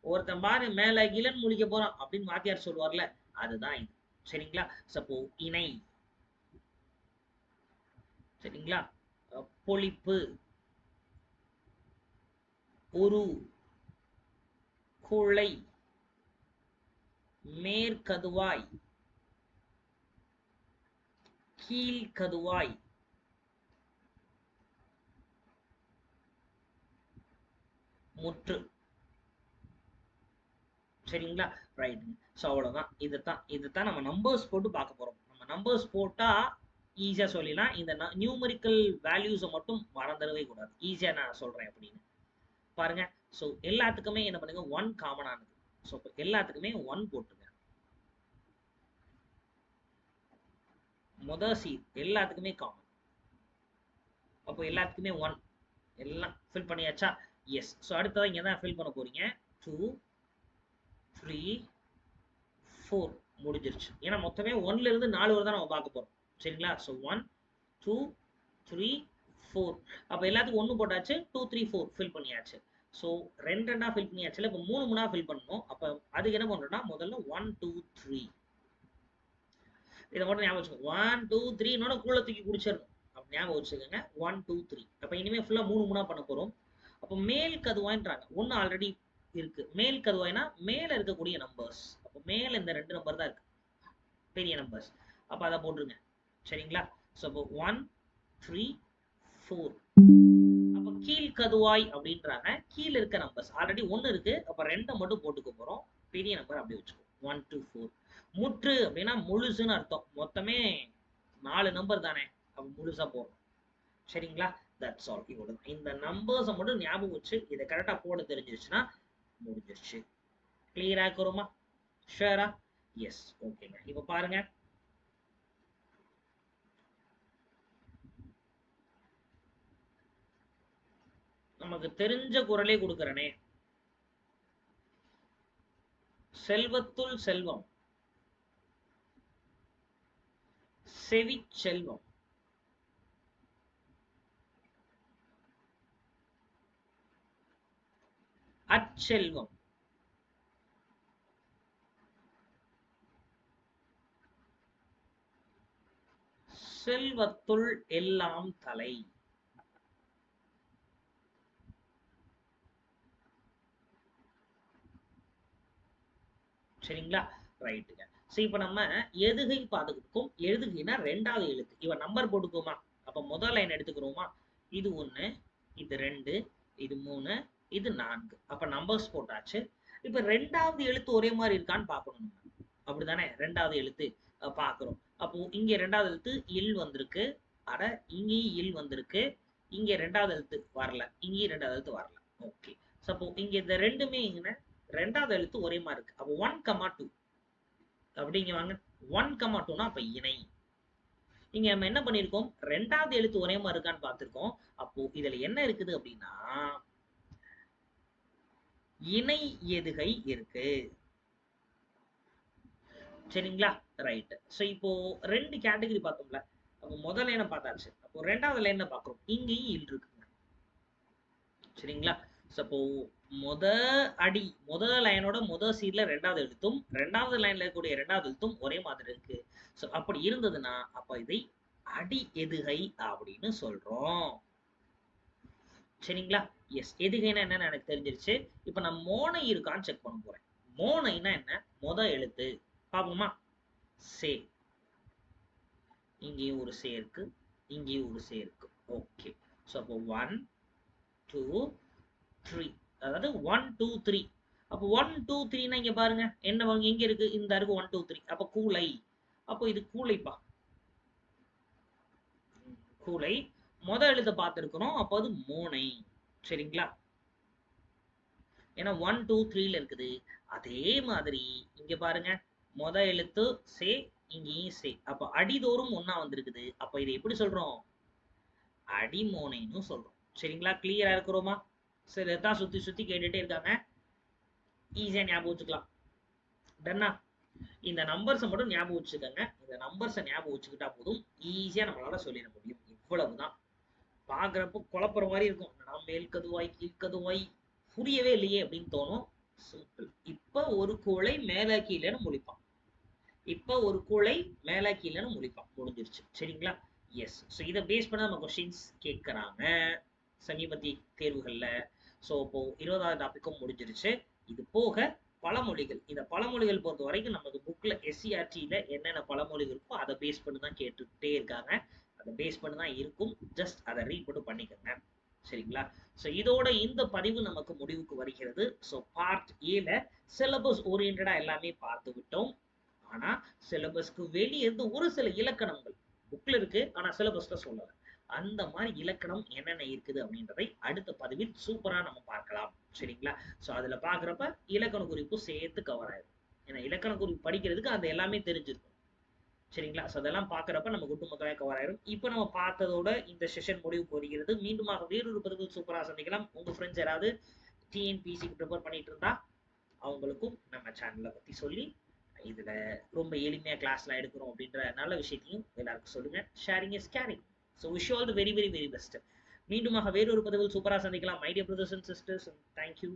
ஒருத்தன் பாரு மேல கீழன்னு முழிக்க போறான் அப்படின்னு வாத்தியார் சொல்லுவார்ல, அதுதான் இது. சரிங்களா? சப்போ இணை. சரிங்களா? பொழிப்பு, ஒரு, கூளை, மேற்கதுவாய், கீழ்கதுவாய், முற்று. சரிங்களா? ரைட். ஸோ அவ்வளோதான். இதுதான் நம்ம நம்பர்ஸ் போட்டு பார்க்க போறோம். நம்ம நம்பர்ஸ் போட்டா ஈஸியா சொல்லிடலாம். இந்த நியூமரிக்கல் வேல்யூஸை மட்டும் மறந்துடவே கூடாது. ஈஸியா நான் சொல்றேன் அப்படின்னு பாருங்க. ஸோ எல்லாத்துக்குமே என்ன பண்ணுங்க, 1 காமனானது. ஸோ எல்லாத்துக்குமே 1 போட்டுங்க. முதல் சி எல்லாத்துக்குமே காமன். அப்போ எல்லாத்துக்குமே 1. எல்லாம் ஃபில் பண்ணியாச்சா? எஸ். ஸோ அடுத்ததான் இங்கே தான் ஃபில் பண்ண போறீங்க. 2, 3, 4 முடிஞ்சிருச்சு. ஏன்னா மொத்தமே 1ல இருந்து 4 வரை தான் நம்ம பார்க்க போறோம். சரிங்களா? ஸோ 1 2 3 4. அப்போ எல்லாத்துக்கும் 1 போட்டாச்சு, 2 3 4 ஃபில் பண்ணியாச்சு. ஸோ 2 2 ஃபில் பண்ணியாச்சுல, இப்போ 3 3 ஃபில் பண்ணணும். அப்போ அதுக்கு என்ன பண்ணுறோம்னா முதல்ல 1 2 3 இதை மட்டும் ஞாபகம் வச்சுக்கோங்க. 1 2 3 கூழ தூக்கி குடிச்சிடணும். அப்போ ஞாபகம் வச்சுக்கோங்க 1 2 3. அப்போ இனிமேல் ஃபுல்லாக 3 3 பண்ண போகிறோம். அப்போ மேல் கதுவாயின்றாங்க, ஒன்று ஆல்ரெடி இருக்கு. மேல் கதுவாய்னா மேலே இருக்கக்கூடிய நம்பர்ஸ். அப்போ மேலே இந்த 2 நம்பர் தான் இருக்கு, பெரிய நம்பர்ஸ். அப்போ அதை போட்டுருங்க. சரிங்களா? ஸோ அப்போ 1 3 4. அப்போ கீழ் கதுவாய் அப்படின்றாங்க, கீழே இருக்க நம்பர்ஸ் ஆல்ரெடி 1 இருக்கு. அப்போ 2 மட்டும் போட்டுக்க போறோம், பெரிய நம்பர் அப்படி வச்சுக்கோ. 1 2 4. முற்று அப்படின்னா முழுசுன்னு அர்த்தம். மொத்தமே 4 நம்பர் தானே, அப்போ முழுசா போடுறோம். சரிங்களா? That's all. இவ்வளவு இந்த நம்பர்ஸை மட்டும் ஞாபகம் வச்சு இதை கரெக்டா போட தெரிஞ்சிருச்சுன்னா முடிஞ்சிருச்சு. கிளியரா இருக்கிறோமா? ஷுவரா? எஸ். ஓகேங்க. இப்போ பாருங்க, நமக்கு தெரிஞ்ச குரலே கொடுக்கறனே. செல்வத்துள் செல்வம், செவி செல்வம், அச்செல்வம், செல்வத்துள் எல்லாம் தலை. சரிங்களா? ரைட்டுங்க. சோ இப்போ நம்ம எதுகை பார்த்துக்கிட்டோம். எதுகைனா ரெண்டாவது எழுத்து. இவன் நம்பர் போட்டுக்கோமா. அப்ப முதல் லைன் எடுத்துக்கிறோமா. இது 1, இது 2, இது 3, இது 4. அப்ப நம்பர்ஸ் போட்டாச்சு. இப்ப ரெண்டாவது எழுத்து ஒரே மாதிரி இருக்கான்னு பார்க்கணும். அப்படிதானே? ரெண்டாவது எழுத்து பார்க்கிறோம். அப்போ இங்க ரெண்டாவது எழுத்து இல் வந்திருக்கு. அட இங்கேயும் இல் வந்திருக்கு. இங்க ரெண்டாவது எழுத்து வரல, இங்கேயும் ரெண்டாவது எழுத்து வரல. ஓகே. சப்போ இங்க இந்த ரெண்டுமே இங்க ரெண்டாவது எழுத்து ஒரே மாதிரி இருக்கு. அப்போ 1, 2 அப்படிங்க வாங்க. 1, 2னா அப்ப இணை. இங்க நம்ம என்ன பண்ணிருக்கோம், ரெண்டாவது எழுத்து ஒரே மாதிரி இருக்கான்னு பார்த்திருக்கோம். அப்போ இதுல என்ன இருக்குது அப்படின்னா இணை எதுகை இருக்கு. சரிங்களா? ரைட். ஸோ இப்போ 2 கேட்டகரி பார்த்தோம்ல. அப்போ முதல் லைனை பார்த்தாச்சு. அப்போ ரெண்டாவது லைனை பார்க்குறோம். இங்கேயும் இல் இருக்குங்க. சரிங்களா? ஸோ அப்போ முதல் லைனோட முதல் சீட்ல ரெண்டாவது எழுத்தும், ரெண்டாவது லைன்ல இருக்கக்கூடிய ரெண்டாவது எழுத்தும் ஒரே மாதிரி இருக்கு. ஸோ அப்படி இருந்ததுன்னா அப்ப இதை அடி எதுகை அப்படின்னு சொல்றோம். சரிங்களா? எஸ். எதுகைன்னா என்னன்னு எனக்கு தெரிஞ்சிருச்சு. இப்ப நான் மோனை இருக்கான்னு செக் பண்ண போறேன். மோனைனா என்ன? எழுத்து பாப்போமா. சே. இங்கேயும் ஒரு சே இருக்கு, இங்கேயும் ஒரு சே இருக்கு. ஓகே. ஸோ அப்போ 1 2 3, அதாவது 1 2 3. அப்போ 1 2 3னா இங்க பாருங்க என்ன எங்க இருக்கு, இந்த இருக்கு 1 2 3. அப்ப கூளை. அப்போ இது கூளைப்பா. கூளை எழுத பார்த்திருக்கிறோம். அப்போ அது மோனை. சரிங்களா? ஏன்னா 1 2 3ல இருக்குது. அதே மாதிரி இங்க பாருங்க, எழுத்து சே, இங்கேயும் சே. அப்ப அடிதோறும் ஒன்னா வந்திருக்குது. அப்ப இதை எப்படி சொல்றோம்? அடிமோனைன்னு சொல்றோம். சரிங்களா? கிளியரா இருக்கிறோமா? சரி, இதான் சுத்தி சுத்தி கேட்டுட்டே இருக்காங்க. ஈஸியா ஞாபகம் வச்சுக்கலாம். டன்னா? இந்த நம்பர்ஸை மட்டும் ஞாபகம் வச்சுக்கோங்க. இந்த நம்பர்ஸை ஞாபகம் வச்சுக்கிட்டா போதும், ஈஸியா நம்மளால சொல்லிட முடியும். இவ்வளவுதான். பாக்குறப்போ குழப்புற மாதிரி இருக்கும். நான் மேல் கதுவாய் கீழ் கதுவாய் புரியவே இல்லையே அப்படின்னு தோணும். சிம்பிள். இப்ப ஒரு கூளை மேல கீழேன்னு முடிப்பான். இப்ப ஒரு கூளை மேல கீழேன்னு முடிப்பான். முடிஞ்சிருச்சு. சரிங்களா? எஸ். ஸோ இதை பேஸ் பண்ண நம்ம கொஸ்டின்ஸ் கேட்கறாங்க சமீபத்திய தேர்வுகள்ல. ஸோ இப்போ 20வது டாபிக்கும் முடிஞ்சிருச்சு. இது போக பழமொழிகள். இந்த பழமொழிகள் பொறுத்த வரைக்கும் நமக்கு புக்ல எஸ்சிஆர்டியில என்னென்ன பழமொழிகள் இருக்கோ அதை பேஸ் பண்ணி தான் கேட்டுக்கிட்டே இருக்காங்க. அதை பேஸ் பண்ணி தான் இருக்கும். ஜஸ்ட் அதை ரீட் மட்டும் பண்ணிக்கோங்க. சரிங்களா? ஸோ இதோட இந்த பதிவு நமக்கு முடிவுக்கு வருகிறது. ஸோ பார்ட் ஏல சிலபஸ் ஓரியன்டா எல்லாமே பார்த்து விட்டோம். ஆனா சிலபஸ்க்கு வெளியே இருந்து ஒரு சில இலக்கணங்கள் புக்ல இருக்கு, ஆனா சிலபஸ்ல சொல்லல. அந்த மாதிரி இலக்கணம் என்னென்ன இருக்குது அப்படின்றதை அடுத்த பதிவில் சூப்பரா நம்ம பார்க்கலாம். சரிங்களா? ஸோ அதுல பாக்குறப்ப இலக்கண குறிப்பு சேர்த்து கவர் ஆயிடும். ஏன்னா இலக்கண குறிப்பு படிக்கிறதுக்கு அந்த எல்லாமே தெரிஞ்சிருக்கும். சரிங்களா? ஸோ அதெல்லாம் பாக்குறப்ப நம்ம ஒட்டுமொத்தமாக கவர் ஆயிடும். இப்போ நம்ம பார்த்ததோட இந்த செஷன் முடிவுக்கு வருகிறது. மீண்டுமாக வேறொரு பதிவு சூப்பரா சந்திக்கலாம். உங்க ஃப்ரெண்ட்ஸ் யாராவது டிஎன்பிசிக்கு ப்ரிப்பேர் பண்ணிட்டு இருந்தா அவங்களுக்கும் நம்ம சேனலை பத்தி சொல்லி இதுல ரொம்ப எளிமையா கிளாஸ்லாம் எடுக்கிறோம் அப்படின்ற நல்ல விஷயத்தையும் எல்லாருக்கும் சொல்லுங்க. Sharing is caring. So wish all the very very very best. மீண்டுமாக வேறொரு பதிவில் சூப்பரா சந்திக்கலாம். My dear brothers and sisters. Thank you.